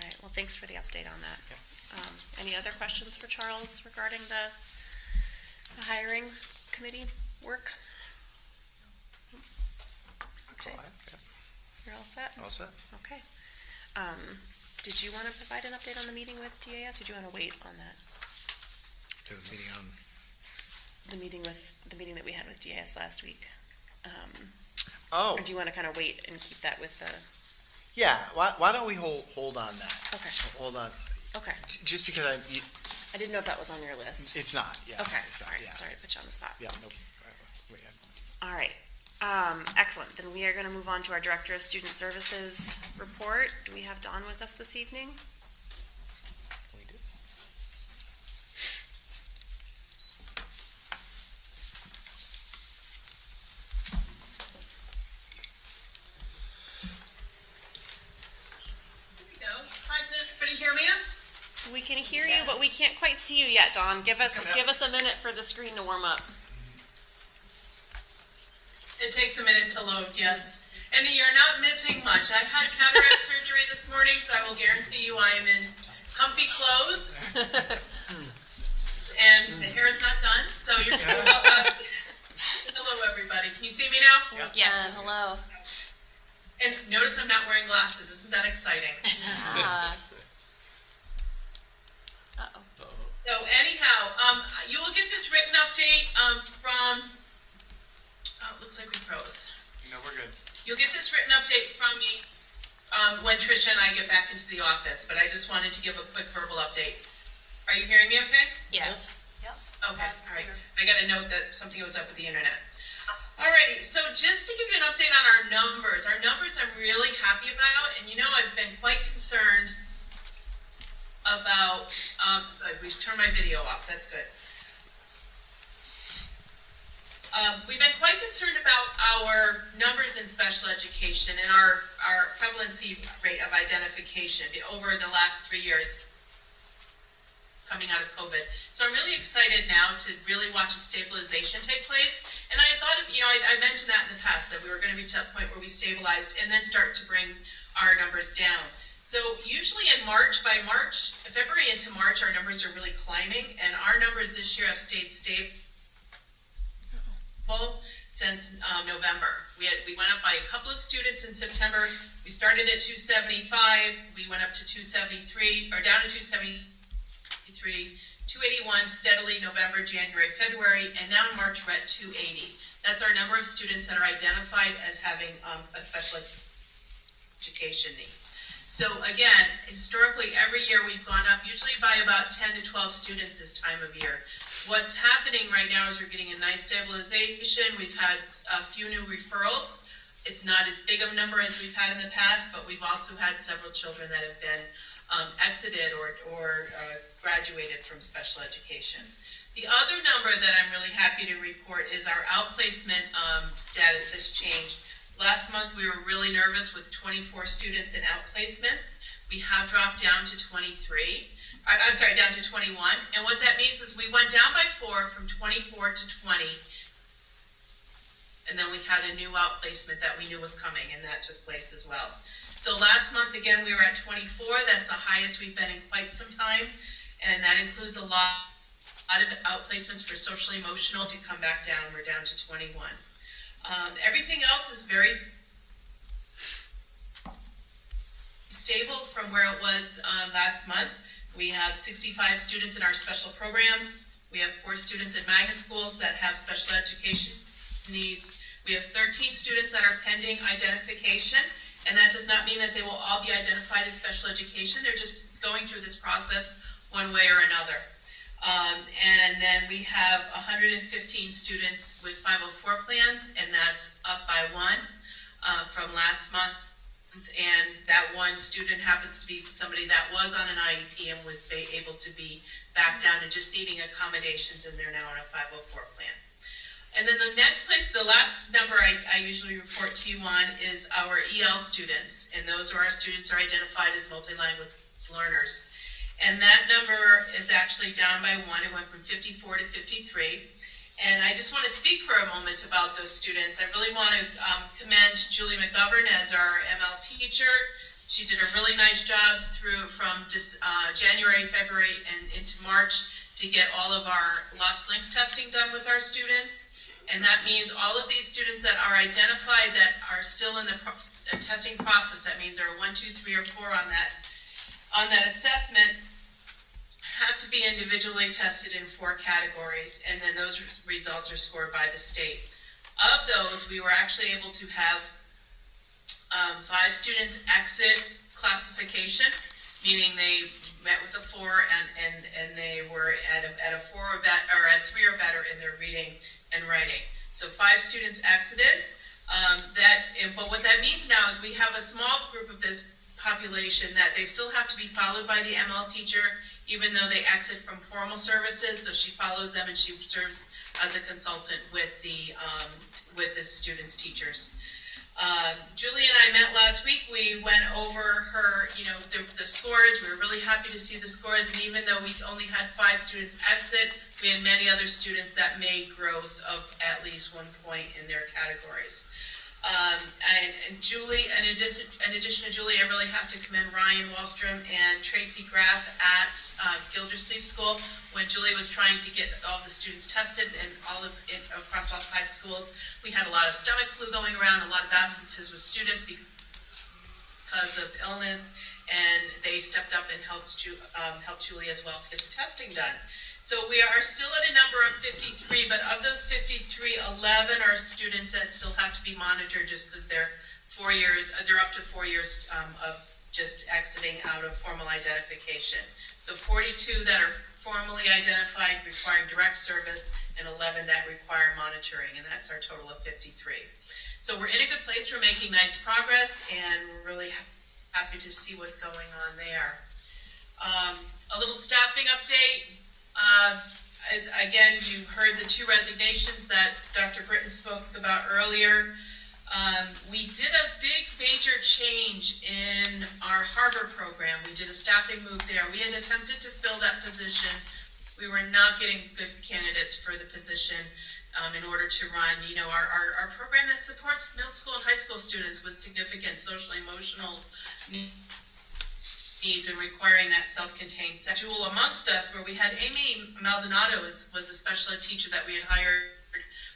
right, well, thanks for the update on that. Any other questions for Charles regarding the hiring committee work? Okay. You're all set? All set. Okay. Did you want to provide an update on the meeting with DAS, or do you want to wait on that? To the meeting on. The meeting that we had with DAS last week. Oh. Or do you want to kind of wait and keep that with the? Yeah. Why don't we hold on that? Okay. Hold on. Okay. Just because I didn't know if that was on your list. it's not. Yeah. Okay. It's not, All right. yeah. Sorry to put you on the spot. Yeah. Nope. All right. Excellent. Then we are going to move on to our Director of Student Services report. Do we have Dawn with us this evening? We do. There we go. Hi, does everybody hear me? We can hear you, but we can't quite see you yet, Dawn. Give us a minute for the screen to warm up. It takes a minute to load, yes. And you're not missing much. I've had cataract surgery this morning, so I will guarantee you I am in comfy clothes. And the hair is not done, so you're going to the hello, everybody. Can you see me now? Yep. Yes. Hello. And notice I'm not wearing glasses. Isn't that exciting? Ah. Uh-oh. So anyhow, you will get this written update from, it looks like we froze. No, we're good. You'll get this written update from me when Tricia and I get back into the office, but I just wanted to give a quick verbal update. Are you hearing me okay? Yes. Okay, all right. I got a note that something was up with the internet. Alrighty, so just to give you an update on our numbers I'm really happy about, and you know I've been quite concerned about, we turned my video off, that's good. We've been quite concerned about our numbers in special education and our prevalency rate of identification over the last 3 years coming out of COVID. So I'm really excited now to really watch a stabilization take place. And I thought, I mentioned that in the past, that we were going to reach that point where we stabilized and then start to bring our numbers down. So usually in February into March, our numbers are really climbing, and our numbers this year have stayed stable since November. We went up by a couple of students in September. We started at 275, we went up to 273, or down to 273, 281 steadily November, January, February, and now in March we're at 280. That's our number of students that are identified as having a special education need. So again, historically, every year we've gone up usually by about 10 to 12 students this time of year. What's happening right now is we're getting a nice stabilization. We've had a few new referrals. It's not as big of a number as we've had in the past, but we've also had several children that have been exited or graduated from special education. The other number that I'm really happy to report is our outplacement status has changed. Last month we were really nervous with 24 students in outplacements. We have dropped down to 23. Down to 21. And what that means is we went down by 4 from 24 to 20. And then we had a new outplacement that we knew was coming, and that took place as well. So last month, again, we were at 24. That's the highest we've been in quite some time. And that includes a lot of outplacements for social emotional to come back down. We're down to 21. Everything else is very stable from where it was last month. We have 65 students in our special programs. We have 4 students in magnet schools that have special education needs. We have 13 students that are pending identification, and that does not mean that they will all be identified as special education. They're just going through this process one way or another. And then we have 115 students with 504 plans, and that's up by 1 from last month. And that one student happens to be somebody that was on an IEP and was able to be back down to just needing accommodations, and they're now on a 504 plan. And then the last number I usually report to you on is our EL students, and those are our students who are identified as multilingual learners. And that number is actually down by 1. It went from 54 to 53. And I just want to speak for a moment about those students. I really want to commend Julie McGovern as our ML teacher. She did a really nice job from just January, February, and into March to get all of our lost links testing done with our students. And that means all of these students that are identified that are still in the testing process, that means there are 1, 2, 3, or 4 on that assessment, have to be individually tested in 4 categories, and then those results are scored by the state. Of those, we were actually able to have 5 students exit classification, meaning they met with a 4 and they were at a 4 or at 3 or better in their reading and writing. So 5 students exited. But what that means now is we have a small group of this population that they still have to be followed by the ML teacher, even though they exit from formal services. So she follows them and she serves as a consultant with the students' teachers. Julie and I met last week. We went over her, the scores. We were really happy to see the scores, and even though we only had 5 students exit, we had many other students that made growth of at least 1 point in their categories. And Julie, in addition to Julie, I really have to commend Ryan Wallstrom and Tracy Graff at Gildersleeve School. When Julie was trying to get all the students tested and across all 5 schools, we had a lot of stomach flu going around, a lot of absences with students because of illness, and they stepped up and helped Julie as well to get the testing done. So we are still at a number of 53, but of those 53, 11 are students that still have to be monitored just because they're up to 4 years of just exiting out of formal identification. So 42 that are formally identified requiring direct service, and 11 that require monitoring, and that's our total of 53. So we're in a good place, we're making nice progress, and we're really happy to see what's going on there. A little staffing update. Again, you heard the 2 resignations that Dr. Britton spoke about earlier. We did a big major change in our harbor program. We did a staffing move there. We had attempted to fill that position. We were not getting good candidates for the position in order to run, our program that supports middle school and high school students with significant social emotional needs and requiring that self-contained schedule amongst us, where we had Amy Maldonado was a special ed teacher that we had hired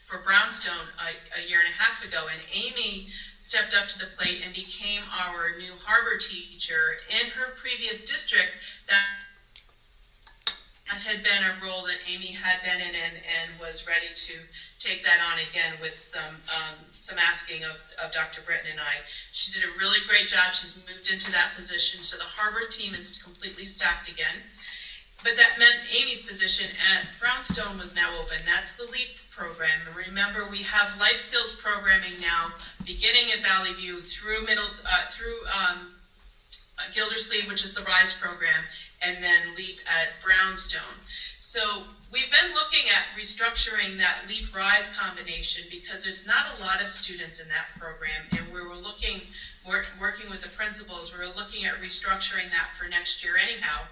for Brownstone a year and a half ago, and Amy stepped up to the plate and became our new harbor teacher. In her previous district, that had been a role that Amy had been in and was ready to take that on again with some asking of Dr. Britton and I. She did a really great job. She's moved into that position, so the harbor team is completely stacked again. But that meant Amy's position at Brownstone was now open. That's the LEAP program. And remember, we have life skills programming now, beginning at Valley View through Gildersleeve, which is the RISE program, and then LEAP at Brownstone. So we've been looking at restructuring that LEAP RISE combination because there's not a lot of students in that program, and we were working with the principals, we were looking at restructuring that for next year anyhow.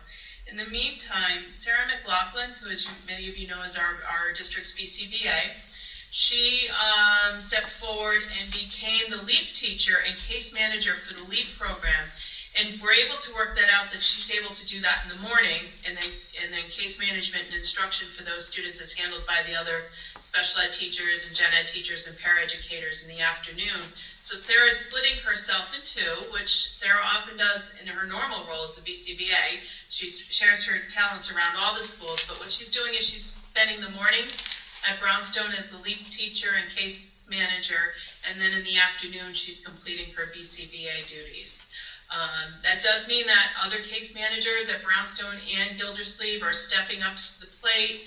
In the meantime, Sarah McLaughlin, who, as many of you know, is our district's BCBA, she stepped forward and became the LEAP teacher and case manager for the LEAP program. And we're able to work that out that she's able to do that in the morning, and then case management and instruction for those students is handled by the other special ed teachers and gen ed teachers and paraeducators in the afternoon. So Sarah's splitting herself in 2, which Sarah often does in her normal role as a BCBA. She shares her talents around all the schools, but what she's doing is she's spending the mornings at Brownstone as the LEAP teacher and case manager, and then in the afternoon she's completing her BCBA duties. That does mean that other case managers at Brownstone and Gildersleeve are stepping up to the plate.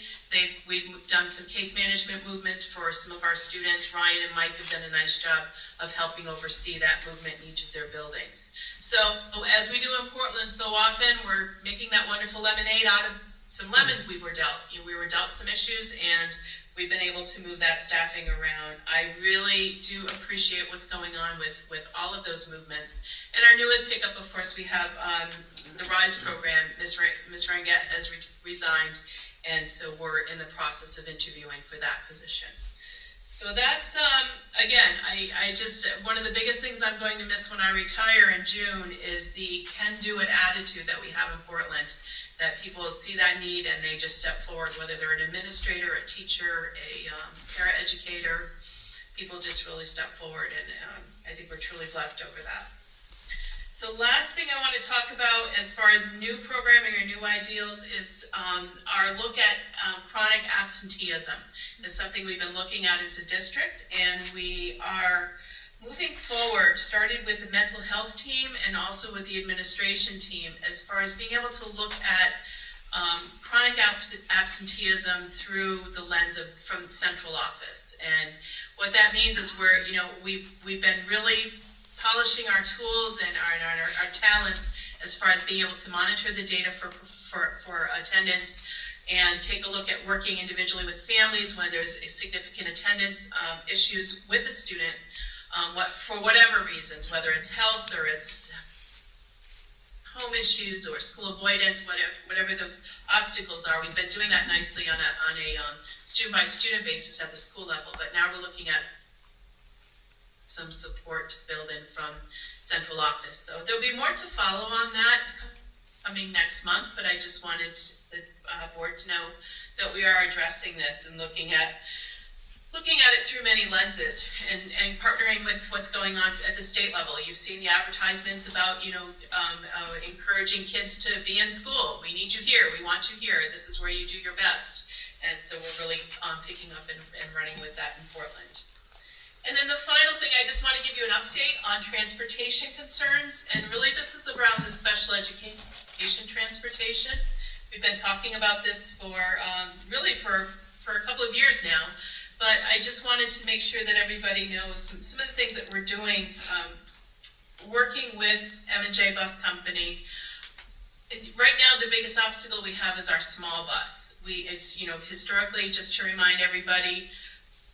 We've done some case management movements for some of our students. Ryan and Mike have done a nice job of helping oversee that movement in each of their buildings. So as we do in Portland so often, we're making that wonderful lemonade out of some lemons we were dealt. We were dealt some issues, and we've been able to move that staffing around. I really do appreciate what's going on with all of those movements. And our newest hiccup, of course, we have the RISE program. Ms. Rangette has resigned, and so we're in the process of interviewing for that position. So that's, again, I just, one of the biggest things I'm going to miss when I retire in June is the can-do-it attitude that we have in Portland, that people see that need and they just step forward, whether they're an administrator, a teacher, a paraeducator. People just really step forward, and I think we're truly blessed over that. The last thing I want to talk about as far as new programming or new ideals is our look at chronic absenteeism. It's something we've been looking at as a district, and we are moving forward, started with the mental health team and also with the administration team, as far as being able to look at chronic absenteeism through the lens from the central office. And what that means is we've been really polishing our tools and our talents as far as being able to monitor the data for attendance and take a look at working individually with families when there's a significant attendance issues with a student, for whatever reasons, whether it's health or it's home issues or school avoidance, whatever those obstacles are. We've been doing that nicely on a student-by-student basis at the school level, but now we're looking at some support to build in from central office. So there'll be more to follow on that coming next month, but I just wanted the board to know that we are addressing this and looking at it through many lenses and partnering with what's going on at the state level. You've seen the advertisements about, encouraging kids to be in school. We need you here. We want you here. This is where you do your best. And so we're really picking up and running with that in Portland. And then the final thing, I just want to give you an update on transportation concerns. And really this is around the special education transportation. We've been talking about this for a couple of years now. But I just wanted to make sure that everybody knows some of the things that we're doing, working with M&J Bus Company. Right now, the biggest obstacle we have is our small bus. Historically, just to remind everybody,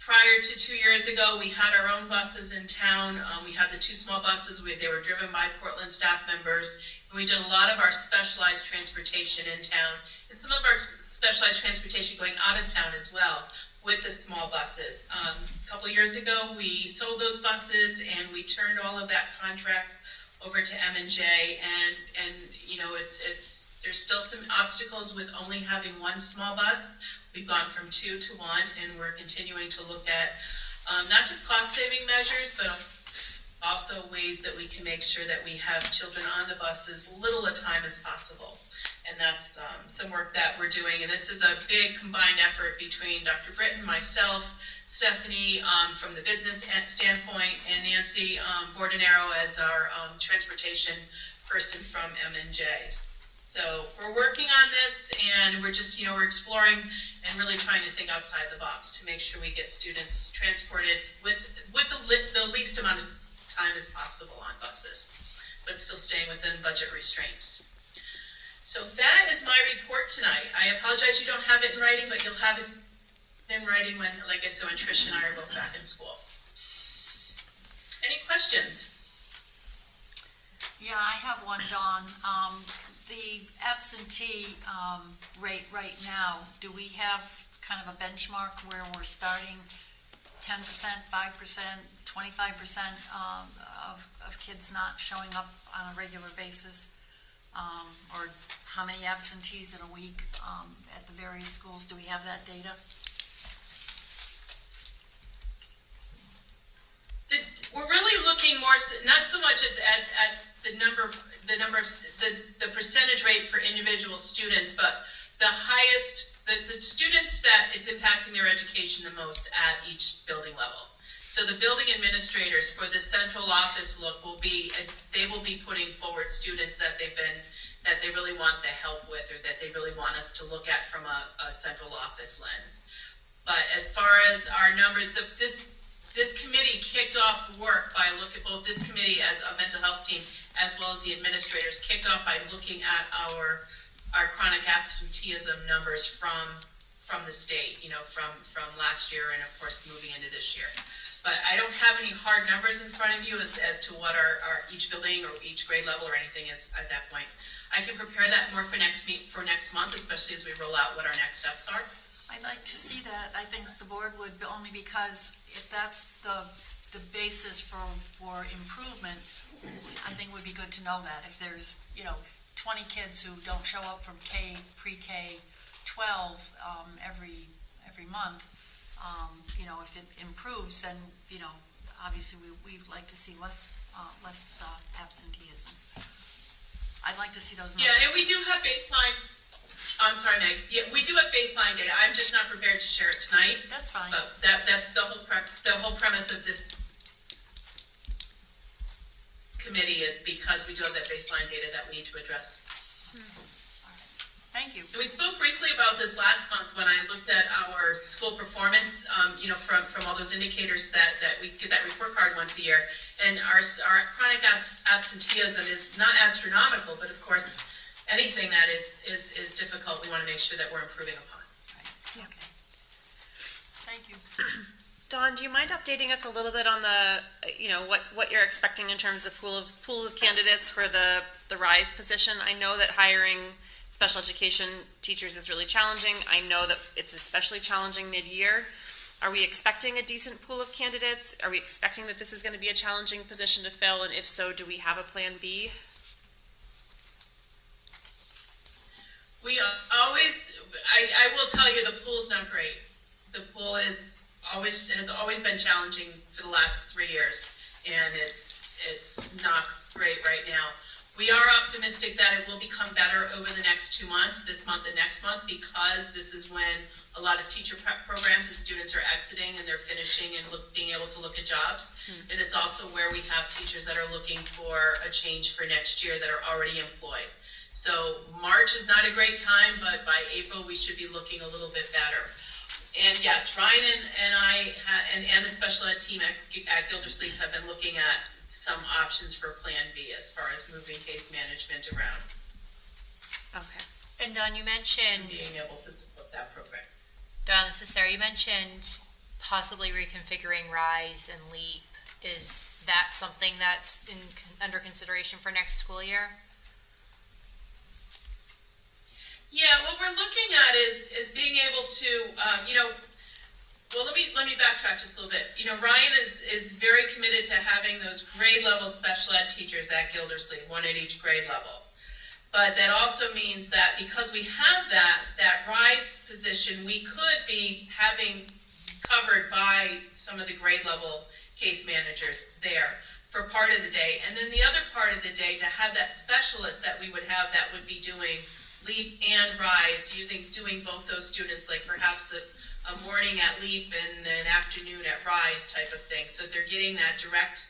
prior to 2 years ago, we had our own buses in town. We had the two small buses. They were driven by Portland staff members. And we did a lot of our specialized transportation in town, and some of our specialized transportation going out of town as well, with the small buses. A couple years ago, we sold those buses and we turned all of that contract over to M&J, and there's still some obstacles with only having one small bus. We've gone from 2 to 1, and we're continuing to look at not just cost-saving measures, but also ways that we can make sure that we have children on the bus as little a time as possible. And that's some work that we're doing. And this is a big combined effort between Dr. Britton, myself, Stephanie from the business standpoint, and Nancy Bordenaro as our transportation person from M&J. So we're working on this, and we're just, we're exploring and really trying to think outside the box to make sure we get students transported with the least amount of time as possible on buses, but still staying within budget restraints. So that is my report tonight. I apologize you don't have it in writing, but you'll have it in writing when, like I said, when Trish and I are both back in school. Any questions? Yeah, I have one, Dawn. The absentee rate right now, do we have kind of a benchmark where we're starting 10%, 5%, 25% of kids not showing up on a regular basis? Or how many absentees in a week at the various schools? Do we have that data? We're really looking more, not so much at the percentage rate for individual students, but the highest, the students that it's impacting their education the most at each building level. So the building administrators for the central office look they will be putting forward students that they really want the help with, or that they really want us to look at from a central office lens. But as far as our numbers, this committee kicked off work by looking at both this committee as a mental health team, as well as the administrators, kicked off by looking at our chronic absenteeism numbers from the state, from last year and of course moving into this year. But I don't have any hard numbers in front of you as to what our each building or each grade level or anything is at that point. I can prepare that more for next month, especially as we roll out what our next steps are. I'd like to see that. I think the board would, only because if that's the basis for improvement, I think it would be good to know that. If there's, 20 kids who don't show up from pre-K 12 every month, if it improves, then, obviously we'd like to see less absenteeism. I'd like to see those numbers. Yeah, and we do have baseline. I'm sorry, Meg. Yeah, we do have baseline data. I'm just not prepared to share it tonight. That's fine. But that's the whole premise of this committee, is because we do have that baseline data that we need to address. Thank you. And we spoke briefly about this last month when I looked at our school performance, from all those indicators that we get that report card once a year. And our chronic absenteeism is not astronomical, but of course, anything that is difficult, we want to make sure that we're improving upon. Right. Okay. Thank you. Dawn, do you mind updating us a little bit on the, what you're expecting in terms of pool of candidates for the RISE position? I know that hiring special education teachers is really challenging. I know that it's especially challenging mid-year. Are we expecting a decent pool of candidates? Are we expecting that this is going to be a challenging position to fill? And if so, do we have a plan B? We always, I will tell you, the pool's not great. The pool has always been challenging for the last 3 years, and it's not great right now. We are optimistic that it will become better over the next 2 months, this month and next month, because this is when a lot of teacher prep programs, the students are exiting and they're finishing and being able to look at jobs. And it's also where we have teachers that are looking for a change for next year that are already employed. So March is not a great time, but by April we should be looking a little bit better. And yes, Ryan and I and the special ed team at Gildersleeve have been looking at some options for Plan B as far as moving case management around. Okay. And Dawn, you mentioned, Being able to support that program. Dawn, this is Sarah, you mentioned possibly reconfiguring RISE and LEAP. Is that something that's under consideration for next school year? Yeah, what we're looking at is being able to, well, let me backtrack just a little bit. Ryan is very committed to having those grade level special ed teachers at Gildersleeve, one at each grade level. But that also means that because we have that RISE position, we could be having covered by some of the grade level case managers there for part of the day. And then the other part of the day to have that specialist that we would have that would be doing LEAP and RISE, doing both those students, like perhaps a morning at LEAP and an afternoon at RISE type of thing. So they're getting that direct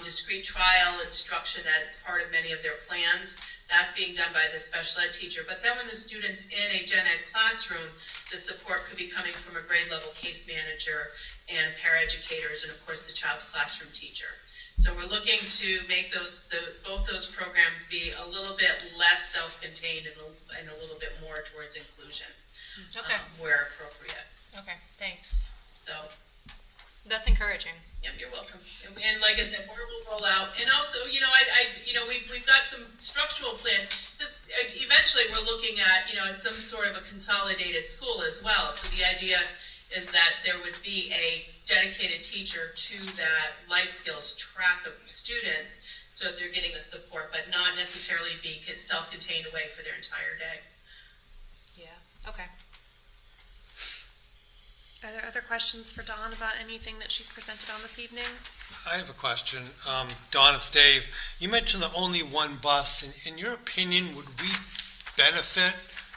discrete trial instruction that it's part of many of their plans. That's being done by the special ed teacher. But then when the student's in a gen ed classroom, the support could be coming from a grade level case manager and paraeducators and of course the child's classroom teacher. So we're looking to make both those programs be a little bit less self-contained and a little bit more towards inclusion, where appropriate. Okay, thanks. So that's encouraging. Yep, you're welcome. And like I said, more will roll out. And also, we've got some structural plans. Eventually, we're looking at, at some sort of a consolidated school as well. So the idea is that there would be a dedicated teacher to that life skills track of students so that they're getting the support, but not necessarily be self-contained away for their entire day. Yeah, okay. Are there other questions for Dawn about anything that she's presented on this evening? I have a question. Dawn, it's Dave. You mentioned the only one bus. In your opinion, would we benefit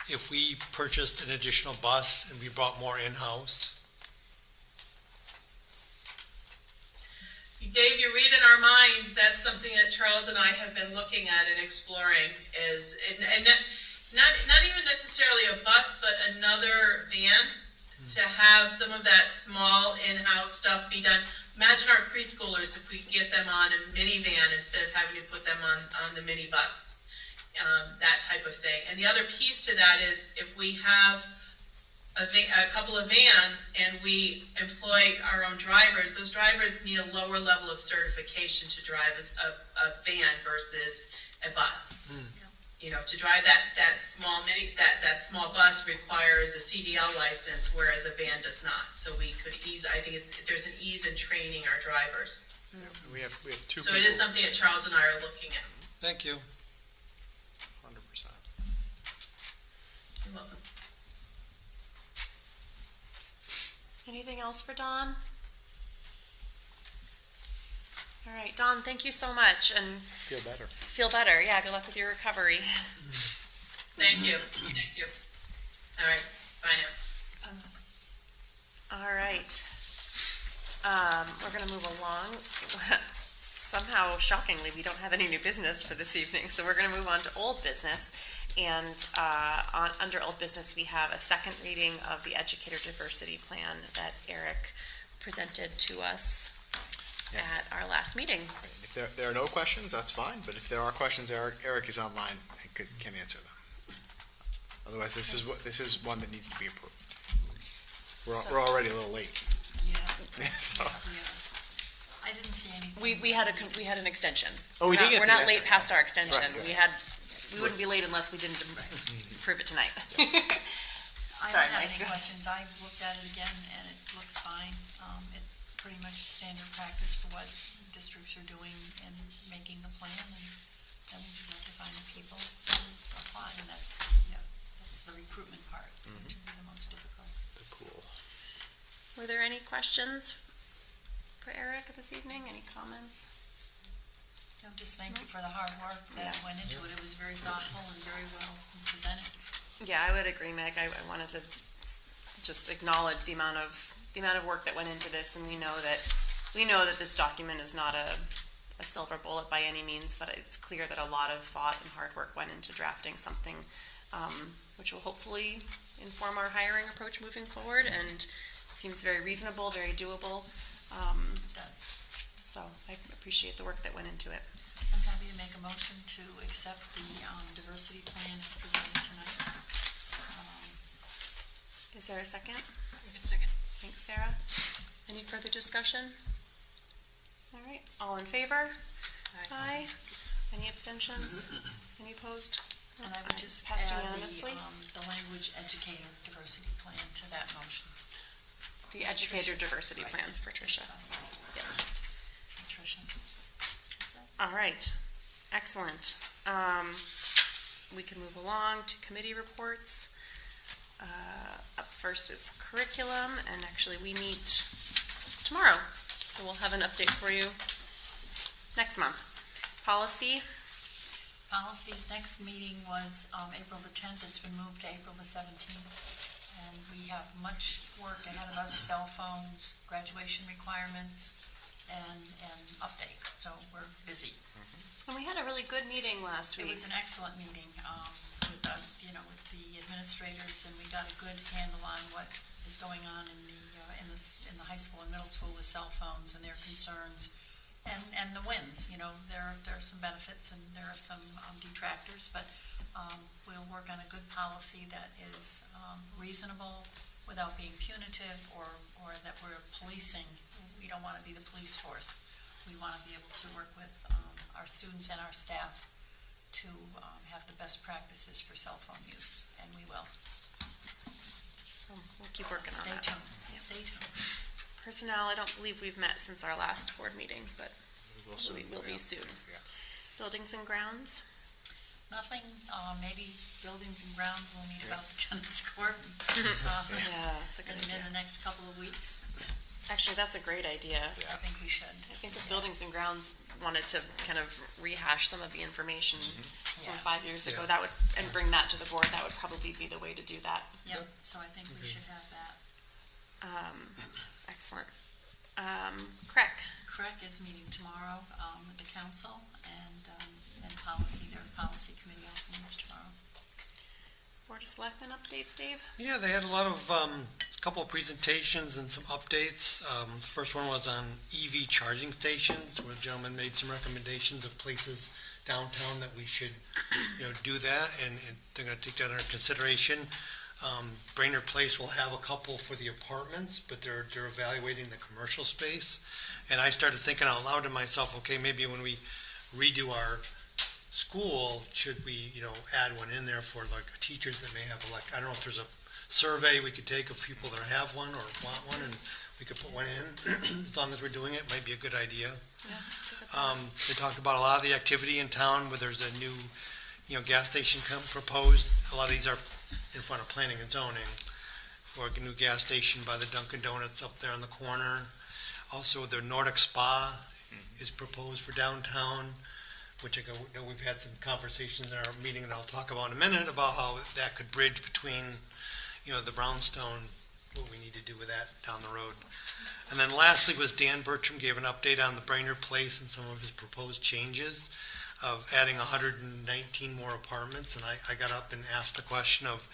if we purchased an additional bus and we brought more in-house? Dave, you read in our minds, that's something that Charles and I have been looking at and exploring and not even necessarily a bus, but another van to have some of that small in-house stuff be done. Imagine our preschoolers if we could get them on a minivan instead of having to put them on the minibus, that type of thing. And the other piece to that is if we have a couple of vans and we employ our own drivers, those drivers need a lower level of certification to drive a van versus a bus. To drive that small bus requires a CDL license, whereas a van does not. So we could there's an ease in training our drivers. We have two. So it is something that Charles and I are looking at. Thank you. 100%. You're welcome. Anything else for Dawn? All right, Dawn, thank you so much, and Feel better. feel better. Yeah, good luck with your recovery. Thank you. Thank you. All right. Bye now. All right. We're going to move along. Somehow, shockingly, we don't have any new business for this evening, so we're going to move on to old business. And under old business, we have a second reading of the Educator Diversity Plan that Eric presented to us at our last meeting. If there are no questions, that's fine. But if there are questions, Eric is online and can answer them. Otherwise, this is one that needs to be approved. We're already a little late. Yeah. So. I didn't see anything. We had an extension. Oh, we did get We're the not late extra. past our extension. Right. We wouldn't be late unless we didn't approve it tonight. I Sorry, don't have Mike. any questions. I've looked at it again, and it looks fine. It's pretty much standard practice for what districts are doing in making the plan, and then we just have to find the people and apply, and that's the recruitment part, which would be the most difficult. The pool. Were there any questions for Eric this evening? Any comments? No, just thank you for the hard work that went into it. It was very thoughtful and very well presented. Yeah, I would agree, Meg. I wanted to just acknowledge the amount of work that went into this, and we know that this document is not a silver bullet by any means, but it's clear that a lot of thought and hard work went into drafting something which will hopefully inform our hiring approach moving forward, and seems very reasonable, very doable. It does. So I appreciate the work that went into it. I'm happy to make a motion to accept the diversity plan as presented tonight. Is there a second? Second. Thanks, Sarah. Any further discussion? All right, all in favor? Aye. Any abstentions? Any opposed? And I would just Passed add unanimously. the language educator diversity plan to that motion. The educator diversity plan for Tricia. Yeah. Nutrition. That's it. All right, excellent. We can move along to committee reports. Up first is curriculum, and actually we meet tomorrow, so we'll have an update for you next month. Policy. Policy's next meeting was April the 10th. It's been moved to April the 17th. And we have much work ahead of us, cell phones, graduation requirements, and update. So we're busy. And we had a really good meeting last It week. was an excellent meeting with the administrators, and we got a good handle on what is going on in the high school and middle school with cell phones and their concerns, and the wins. There are some benefits and there are some detractors, but we'll work on a good policy that is reasonable without being punitive or that we're policing. We don't want to be the police force. We want to be able to work with our students and our staff to have the best practices for cell phone use, and we will. So we'll keep working on Stay that. tuned. Yep. Stay tuned. Personnel, I don't believe we've met since our last board meeting, but we will be soon. Yeah. Buildings and grounds. Nothing, maybe buildings and grounds will meet about the tennis court. Yeah, that's a good in idea. the next couple of weeks. Actually, that's a great idea. I think we should. I think the buildings and grounds wanted to kind of rehash some of the information from 5 years ago. Yeah. That would, and bring that to the board. That would probably be the way to do that. Yeah, so I think we should have that. Excellent. CREC. CREC is meeting tomorrow with the council, and policy, their policy committee also meets tomorrow. Board of Selectmen updates, Dave? Yeah, they had a lot of, a couple of presentations and some updates. The first one was on EV charging stations, where a gentleman made some recommendations of places downtown that we should, do that, and they're gonna take that under consideration. Brainerd Place will have a couple for the apartments, but they're evaluating the commercial space. And I started thinking out loud to myself, okay, maybe when we redo our school, should we, add one in there for like teachers that may have I don't know if there's a survey we could take of people that have one or want one, and we could put one in. As long as we're doing it, might be a good idea. Yeah, that's a good They talked about a lot of the activity in town, where there's a new, gas station proposed. A lot of these are in front of planning and zoning, for a new gas station by the Dunkin' Donuts up there on the corner. Also, the Nordic Spa is proposed for downtown, which I know we've had some conversations in our meeting, and I'll talk about in a minute, about how that could bridge between, the brownstone, what we need to do with that down the road. And then lastly was Dan Bertram gave an update on the Brainerd Place and some of his proposed changes of adding 119 more apartments. And I got up and asked the question of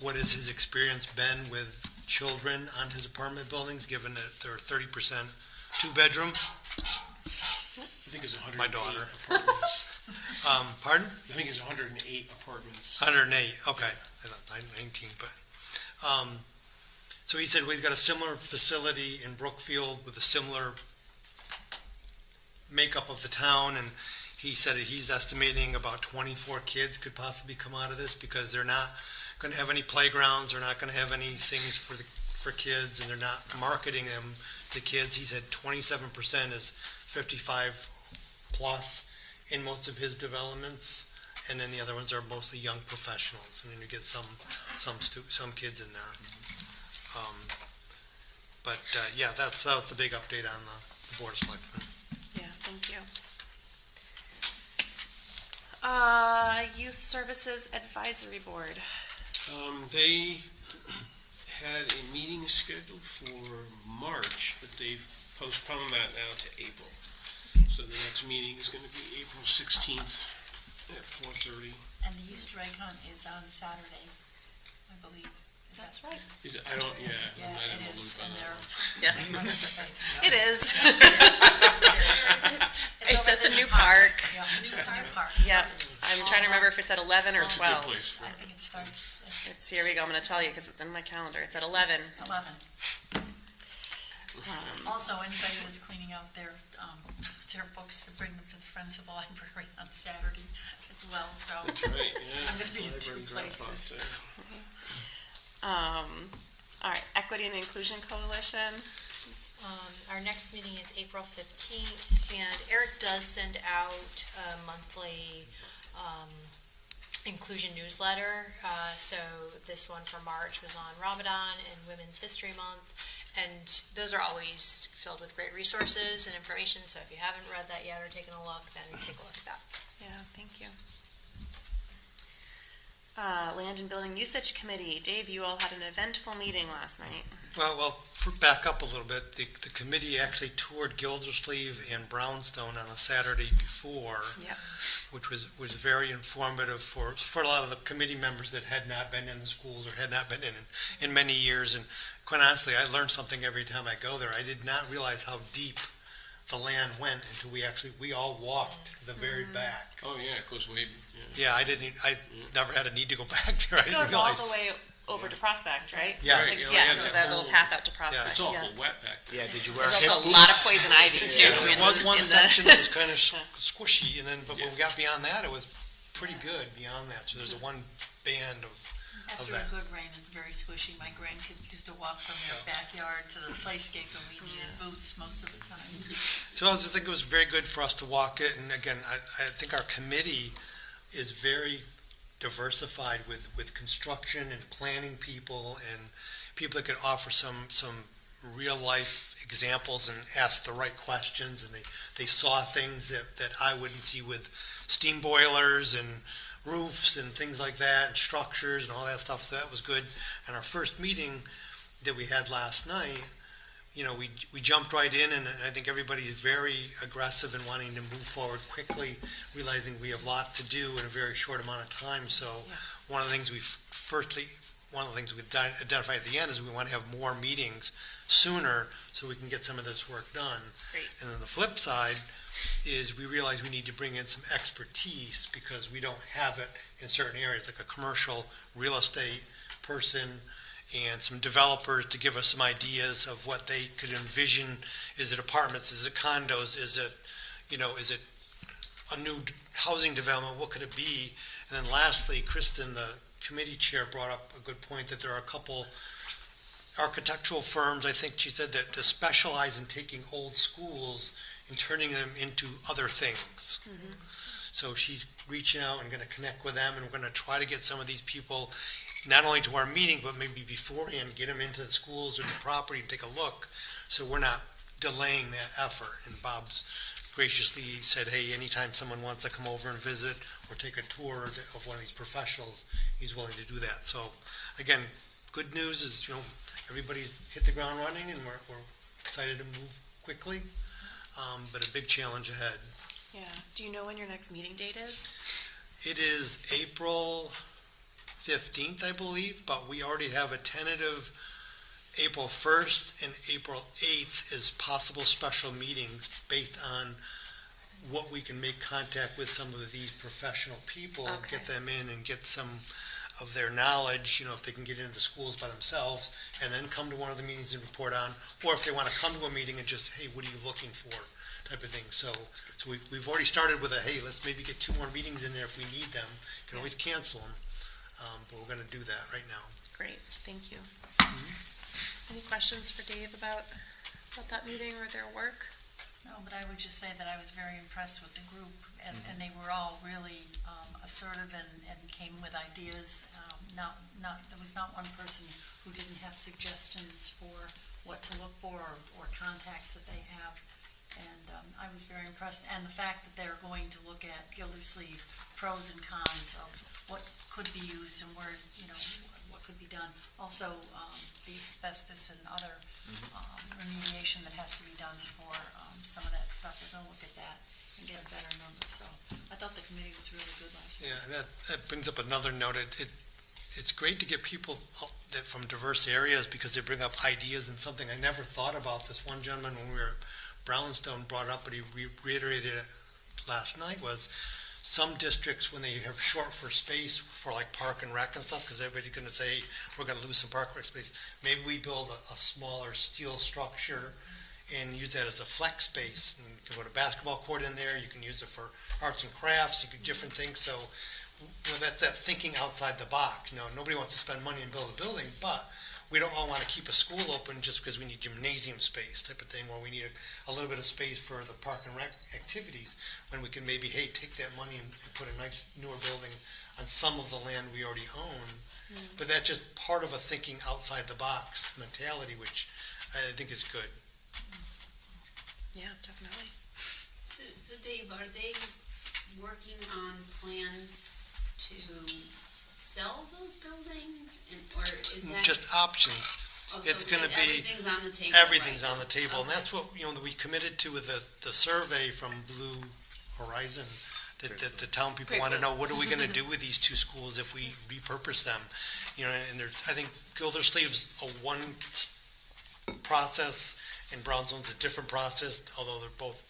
what has his experience been with children on his apartment buildings, given that they're 30% two-bedroom. I think it's 108 My daughter. apartments. Pardon? I think it's 108 apartments. 108, okay. I thought 19, but. So he said, well, he's got a similar facility in Brookfield with a similar makeup of the town, and he said that he's estimating about 24 kids could possibly come out of this because they're not going to have any playgrounds, they're not going to have any things for kids, and they're not marketing them to kids. He said 27% is 55 plus in most of his developments, and then the other ones are mostly young professionals, and then you get some kids in there. Yeah, that's the big update on the Board of Selectmen. Yeah, thank you. Youth Services Advisory Board. They had a meeting scheduled for March, but they've postponed that now to April. So the next meeting is going to be April 16th at 4:30. And the Easter egg hunt is on Saturday, I believe. That's right. I don't, I'm not in the loop on that one. Yeah. It is. It's at the new park. Yeah, it's at the new park. Yep. I'm trying to remember if it's at 11 or That's a 12. good place for I it. think it starts It's, here we go, I'm going to tell you because it's in my calendar. It's at 11. 11. Also, anybody that's cleaning out their books to bring them to the Friends of the Library on Saturday as well, so. That's right, yeah. I'm gonna be in two Library drop-off places. there. All right, Equity and Inclusion Coalition. Our next meeting is April 15th, and Eric does send out a monthly inclusion newsletter. So this one for March was on Ramadan and Women's History Month, and those are always filled with great resources and information. So if you haven't read that yet or taken a look, then take a look at that. Yeah, thank you. Land and Building Usage Committee. Dave, you all had an eventful meeting last night. Well, back up a little bit. The committee actually toured Gildersleeve and Brownstone on a Saturday before, Yep. which was very informative for a lot of the committee members that had not been in the schools or had not been in many years. And quite honestly, I learned something every time I go there. I did not realize how deep the land went until we all walked to the very back. Oh, yeah, it goes way, Yeah, I never had a need to go back there. I It didn't goes all realize. the way over to Prospect, right? Yeah. Like, Right, yeah, yeah, to that the little whole- path out to Prospect. It's awful wet back there. Yeah, did you wear There's hip also a lot of boots? poison ivy too. Yeah, there was one in the- section that was kind of squishy, and then but when we got beyond that, it was pretty good beyond that. So there's one band of After a that. good rain, it's very squishy. My grandkids used to walk from their backyard to the playscape, and we needed boots most of the time. So I was thinking it was very good for us to walk it, and again, I think our committee is very diversified with construction and planning people and people that could offer some real life examples and ask the right questions, and they saw things that I wouldn't see with steam boilers and roofs and things like that, and structures and all that stuff. So that was good. And our first meeting that we had last night, we jumped right in, and I think everybody is very aggressive in wanting to move forward quickly, realizing we have a lot to do in a very short amount of time. So one of the things we identified at the end is we want to have more meetings sooner so we can get some of this work done. Great. And then the flip side is we realize we need to bring in some expertise because we don't have it in certain areas, like a commercial real estate person and some developers to give us some ideas of what they could envision. Is it apartments? Is it condos? Is it a new housing development? What could it be? And then lastly, Kristen, the committee chair, brought up a good point that there are a couple architectural firms, I think she said, that specialize in taking old schools and turning them into other things. Mm-hmm. So she's reaching out and going to connect with them, and we're going to try to get some of these people not only to our meeting, but maybe beforehand, get them into the schools or the property and take a look, so we're not delaying that effort. And Bob's graciously said, hey, anytime someone wants to come over and visit or take a tour of one of these professionals, he's willing to do that. So again, good news is, everybody's hit the ground running, and we're excited to move quickly, but a big challenge ahead. Yeah. Do you know when your next meeting date is? It is April 15th, I believe, but we already have a tentative April 1st and April 8th as possible special meetings based on what we can make contact with some of these professional people, Okay. get them in and get some of their knowledge, if they can get into the schools by themselves, and then come to one of the meetings and report on, or if they want to come to a meeting and just, hey, what are you looking for? type of thing. So we've already started with a, hey, let's maybe get 2 more meetings in there if we need them. You can always cancel them, but we're going to do that right now. Great, thank you. Any questions for Dave about that meeting or their work? No, but I would just say that I was very impressed with the group, and they were all really assertive and came with ideas. There was not one person who didn't have suggestions for what to look for or contacts that they have. And I was very impressed. And the fact that they're going to look at Gildersleeve pros and cons of what could be used and where, what could be done. Also, the asbestos and other remediation that has to be done for some of that stuff. They're going to look at that and get a better number. So I thought the committee was really good last year. Yeah, and that brings up another note. It's great to get people that from diverse areas because they bring up ideas and something I never thought about. This one gentleman when we were at Brownstone brought up, but he reiterated it last night, was some districts when they have short for space for like park and rec and stuff, because everybody's going to say, we're going to lose some park and rec space. Maybe we build a smaller steel structure and use that as a flex space. And you can put a basketball court in there. You can use it for arts and crafts. You can different things. So that's that thinking outside the box. Nobody wants to spend money and build a building, but we don't all want to keep a school open just because we need gymnasium space type of thing, or we need a little bit of space for the park and rec activities, when we can maybe, hey, take that money and put a nice newer building on some of the land we already own. But that's just part of a thinking outside the box mentality, which I think is good. Yeah, definitely. So Dave, are they working on plans to sell those buildings, or is that just options? It's going to be everything's on the table. Everything's right on the table, and that's what we committed to with the survey from Blue Horizon. That the town people want to know, what are we going to do with these 2 schools if we repurpose them? And I think Gildersleeve's a one process, and Brownstone's a different process, although they're both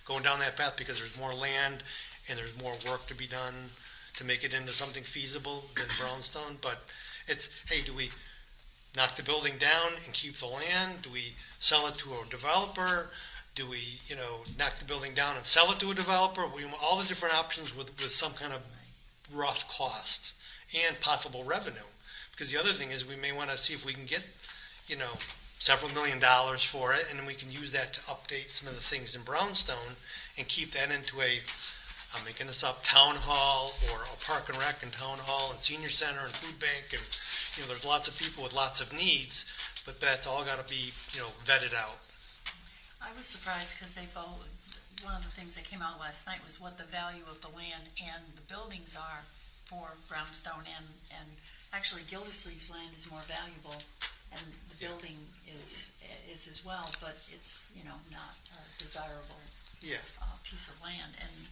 going down that path because there's more land and there's more work to be done to make it into something feasible than Brownstone. But it's, hey, do we knock the building down and keep the land? Do we sell it to a developer? Do we, knock the building down and sell it to a developer? All the different options with some kind of rough cost and possible revenue. Because the other thing is we may want to see if we can get, several $1 million for it, and then we can use that to update some of the things in Brownstone and keep that into I'm making this up, town hall or a park and rec and town hall and senior center and food bank, and there's lots of people with lots of needs, but that's all got to be vetted out. I was surprised because one of the things that came out last night was what the value of the land and the buildings are for Brownstone, and actually Gildersleeve's land is more valuable, and the building is as well, but it's not a desirable piece of land. And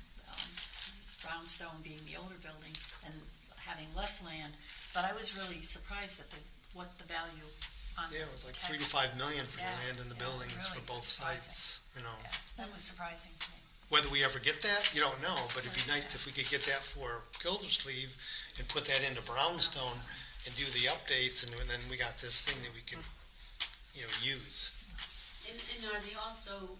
Brownstone being the older building and having less land, but I was really surprised at what the value on it was like $3 to $5 million for the land and the buildings really for both sites. That was surprising to me. Whether we ever get that, you don't know, but it'd be nice if we could get that for Gildersleeve and put that into Brownstone and do the updates, and then we got this thing that we can use. And are they also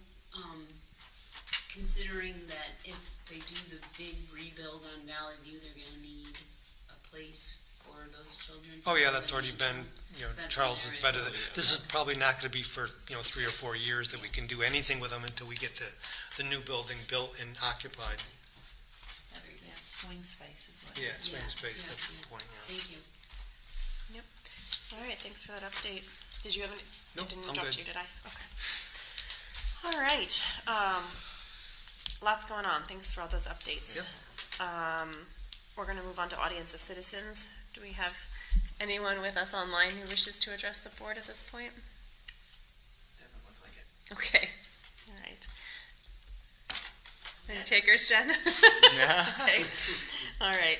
considering that if they do the big rebuild on Valley View, they're going to need a place for those children? Oh yeah, that's already been, Charles has vetted it. This is probably not going to be for 3 or 4 years that we can do anything with them until we get the new building built and occupied. Yeah, swing space is what. Yeah, swing space. That's the point. Yeah. Thank you. Yep. All right, thanks for that update. Did you have any? Nope, I didn't I'm interrupt good. you, did I? Okay. All right. Lots going on. Thanks for all those updates. Yep. We're going to move on to audience of citizens. Do we have anyone with us online who wishes to address the board at this point? Doesn't look like it. Okay. All right. Any takers, Jen? Yeah. Okay. All right.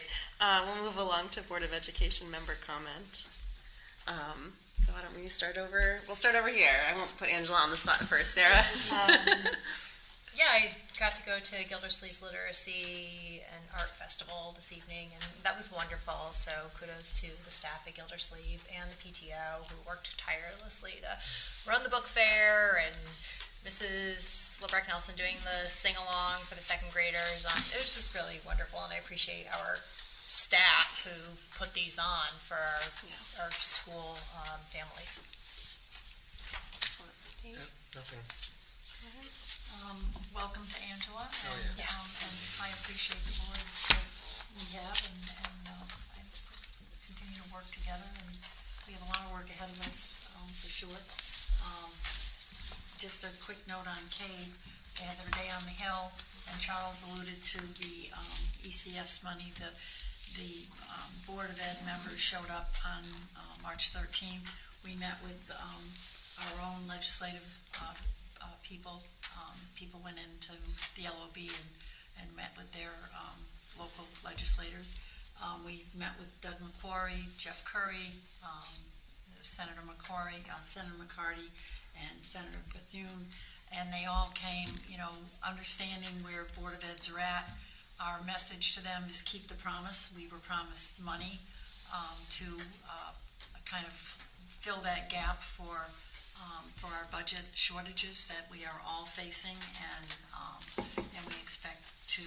We'll move along to Board of Education member comment. So why don't we start over? We'll start over here. I won't put Angela on the spot first. Sarah? Yeah, I got to go to Gildersleeve's Literacy and Art Festival this evening, and that was wonderful. So kudos to the staff at Gildersleeve and the PTO who worked tirelessly to run the book fair and Mrs. LeBrecq Nelson doing the sing-along for the second graders. It was just really wonderful, and I appreciate our staff who put these on for our school families. Nothing. Welcome to Angela, Oh, and, yeah. and I appreciate the board that we have, and I continue to work together, and we have a lot of work ahead of us, for sure. Just a quick note on Cade, they had their day on the Hill, and Charles alluded to the ECS money. The Board of Ed members showed up on March 13th. We met with our own legislative people. People went into the LOB and met with their local legislators. We met with Doug McQuarrie, Jeff Curry, Senator McCarty, and Senator Bethune, and they all came, understanding where Board of Eds are at. Our message to them is keep the promise. We were promised money to kind of fill that gap for our budget shortages that we are all facing, and we expect to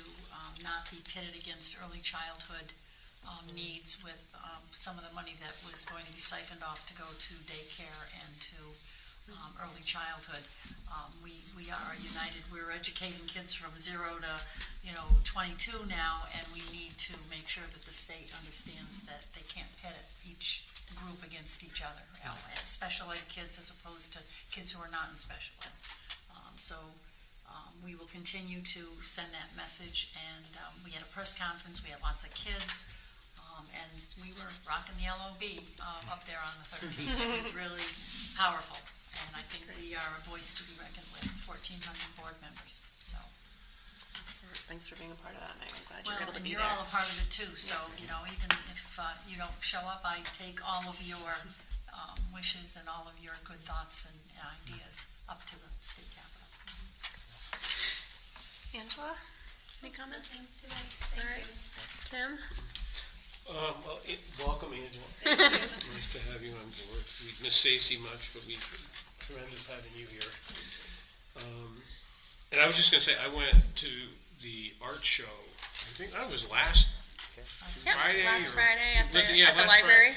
not be pitted against early childhood needs with some of the money that was going to be siphoned off to go to daycare and to early childhood. We are united. We're educating kids from 0 to 22 now, and we need to make sure that the state understands that they can't pit each group against each other, special ed kids as opposed to kids who are not in special ed. We will continue to send that message, and we had a press conference. We had lots of kids, and we were rocking the LOB up there on the 13th. It was really powerful, and I think we are a voice to be reckoned with, 1,400 board members, so. Thanks for being a part of that, Meg. I'm glad you Well, were able to and be you're there. all a part of it too, so, even if you don't show up, I take all of your wishes and all of your good thoughts and ideas up to the state capitol. Angela, any comments? All right. Tim? Welcome, Angela. Nice to have you on board. We miss Stacy much, but tremendous having you here. And I was just going to say, I went to the art show. I think that was last Friday. Last Friday at the last library.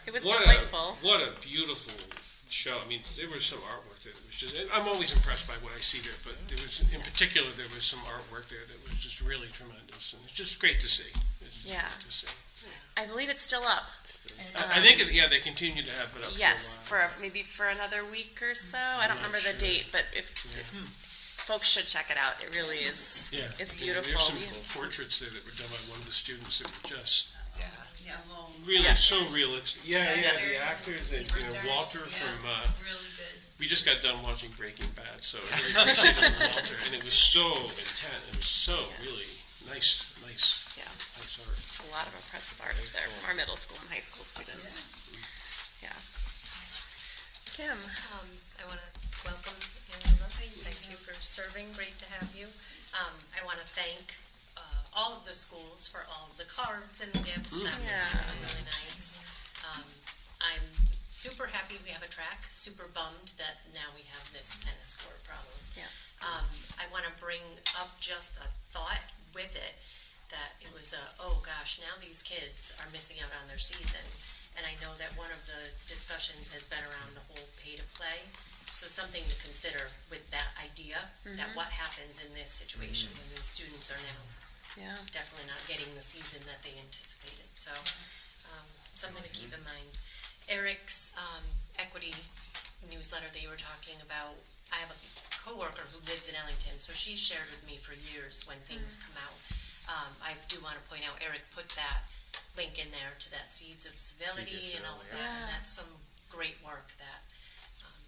It was delightful. What a beautiful show. I mean, there was some artwork that was just, and I'm always impressed by what I see there, but there was, in particular, there was some artwork there that was just really tremendous, and it's just great to see. It's just great to see. I believe it's still up. I think, they continue to have it up Yes, for a while. maybe for another week or so. I don't remember the date, but if folks should check it out. It really is. Yeah. It's beautiful. There's some portraits there that were done by one of the students that were just Yeah. so realistic. The actors, and Walter from. Really good. We just got done watching Breaking Bad, so I really appreciated Walter, and it was so intense. It was so really nice art. A lot of impressive art there from our middle school and high school students. Yeah. Kim. I want to welcome Angela. Thank you for serving. Great to have you. I want to thank all of the schools for all of the cards and gifts. That was really nice. I'm super happy we have a track. Super bummed that now we have this tennis court problem. Yeah. I want to bring up just a thought with it, that it was oh gosh, now these kids are missing out on their season. And I know that one of the discussions has been around the whole pay to play. So something to consider with that idea, that what happens in this situation when the students are now definitely not getting the season that they anticipated. So something to keep in mind. Eric's equity newsletter that you were talking about, I have a coworker who lives in Ellington, so she's shared with me for years when things come out. I do want to point out, Eric put that link in there to that Seeds of Civility and all of that, and that's some great work that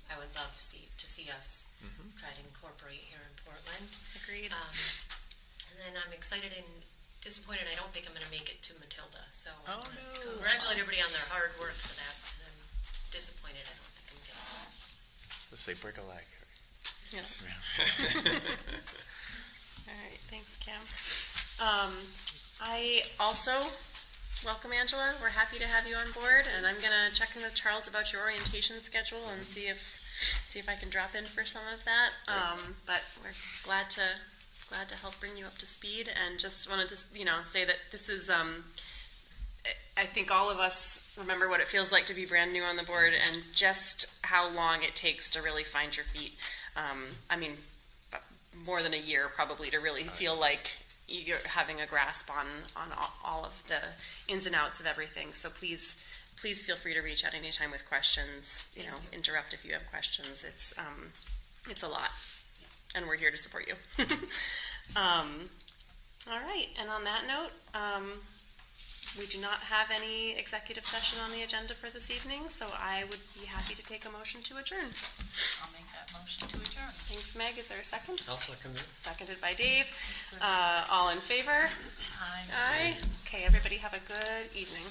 I would love to see us try to incorporate here in Portland. Agreed. And then I'm excited and disappointed I don't think I'm going to make it to Matilda, so congratulate everybody on their hard work for that, and I'm disappointed I don't think I'm getting it. Let's say break a leg. Yes. All right, thanks, Kim. I also welcome Angela. We're happy to have you on board, and I'm going to check in with Charles about your orientation schedule and see if see if I can drop in for some of that. But we're glad to help bring you up to speed, and just wanted to, say that this is, I think all of us remember what it feels like to be brand new on the board and just how long it takes to really find your feet. I mean, more than a year probably to really feel like you're having a grasp on all of the ins and outs of everything. So please feel free to reach out anytime with questions, interrupt if you have questions. It's a lot, and we're here to support you. All right, and on that note, we do not have any executive session on the agenda for this evening, so I would be happy to take a motion to adjourn. I'll make that motion to adjourn. Thanks, Meg. Is there a second? I'll second it. Seconded by Dave. All in favor? Aye. Aye. Okay, everybody have a good evening.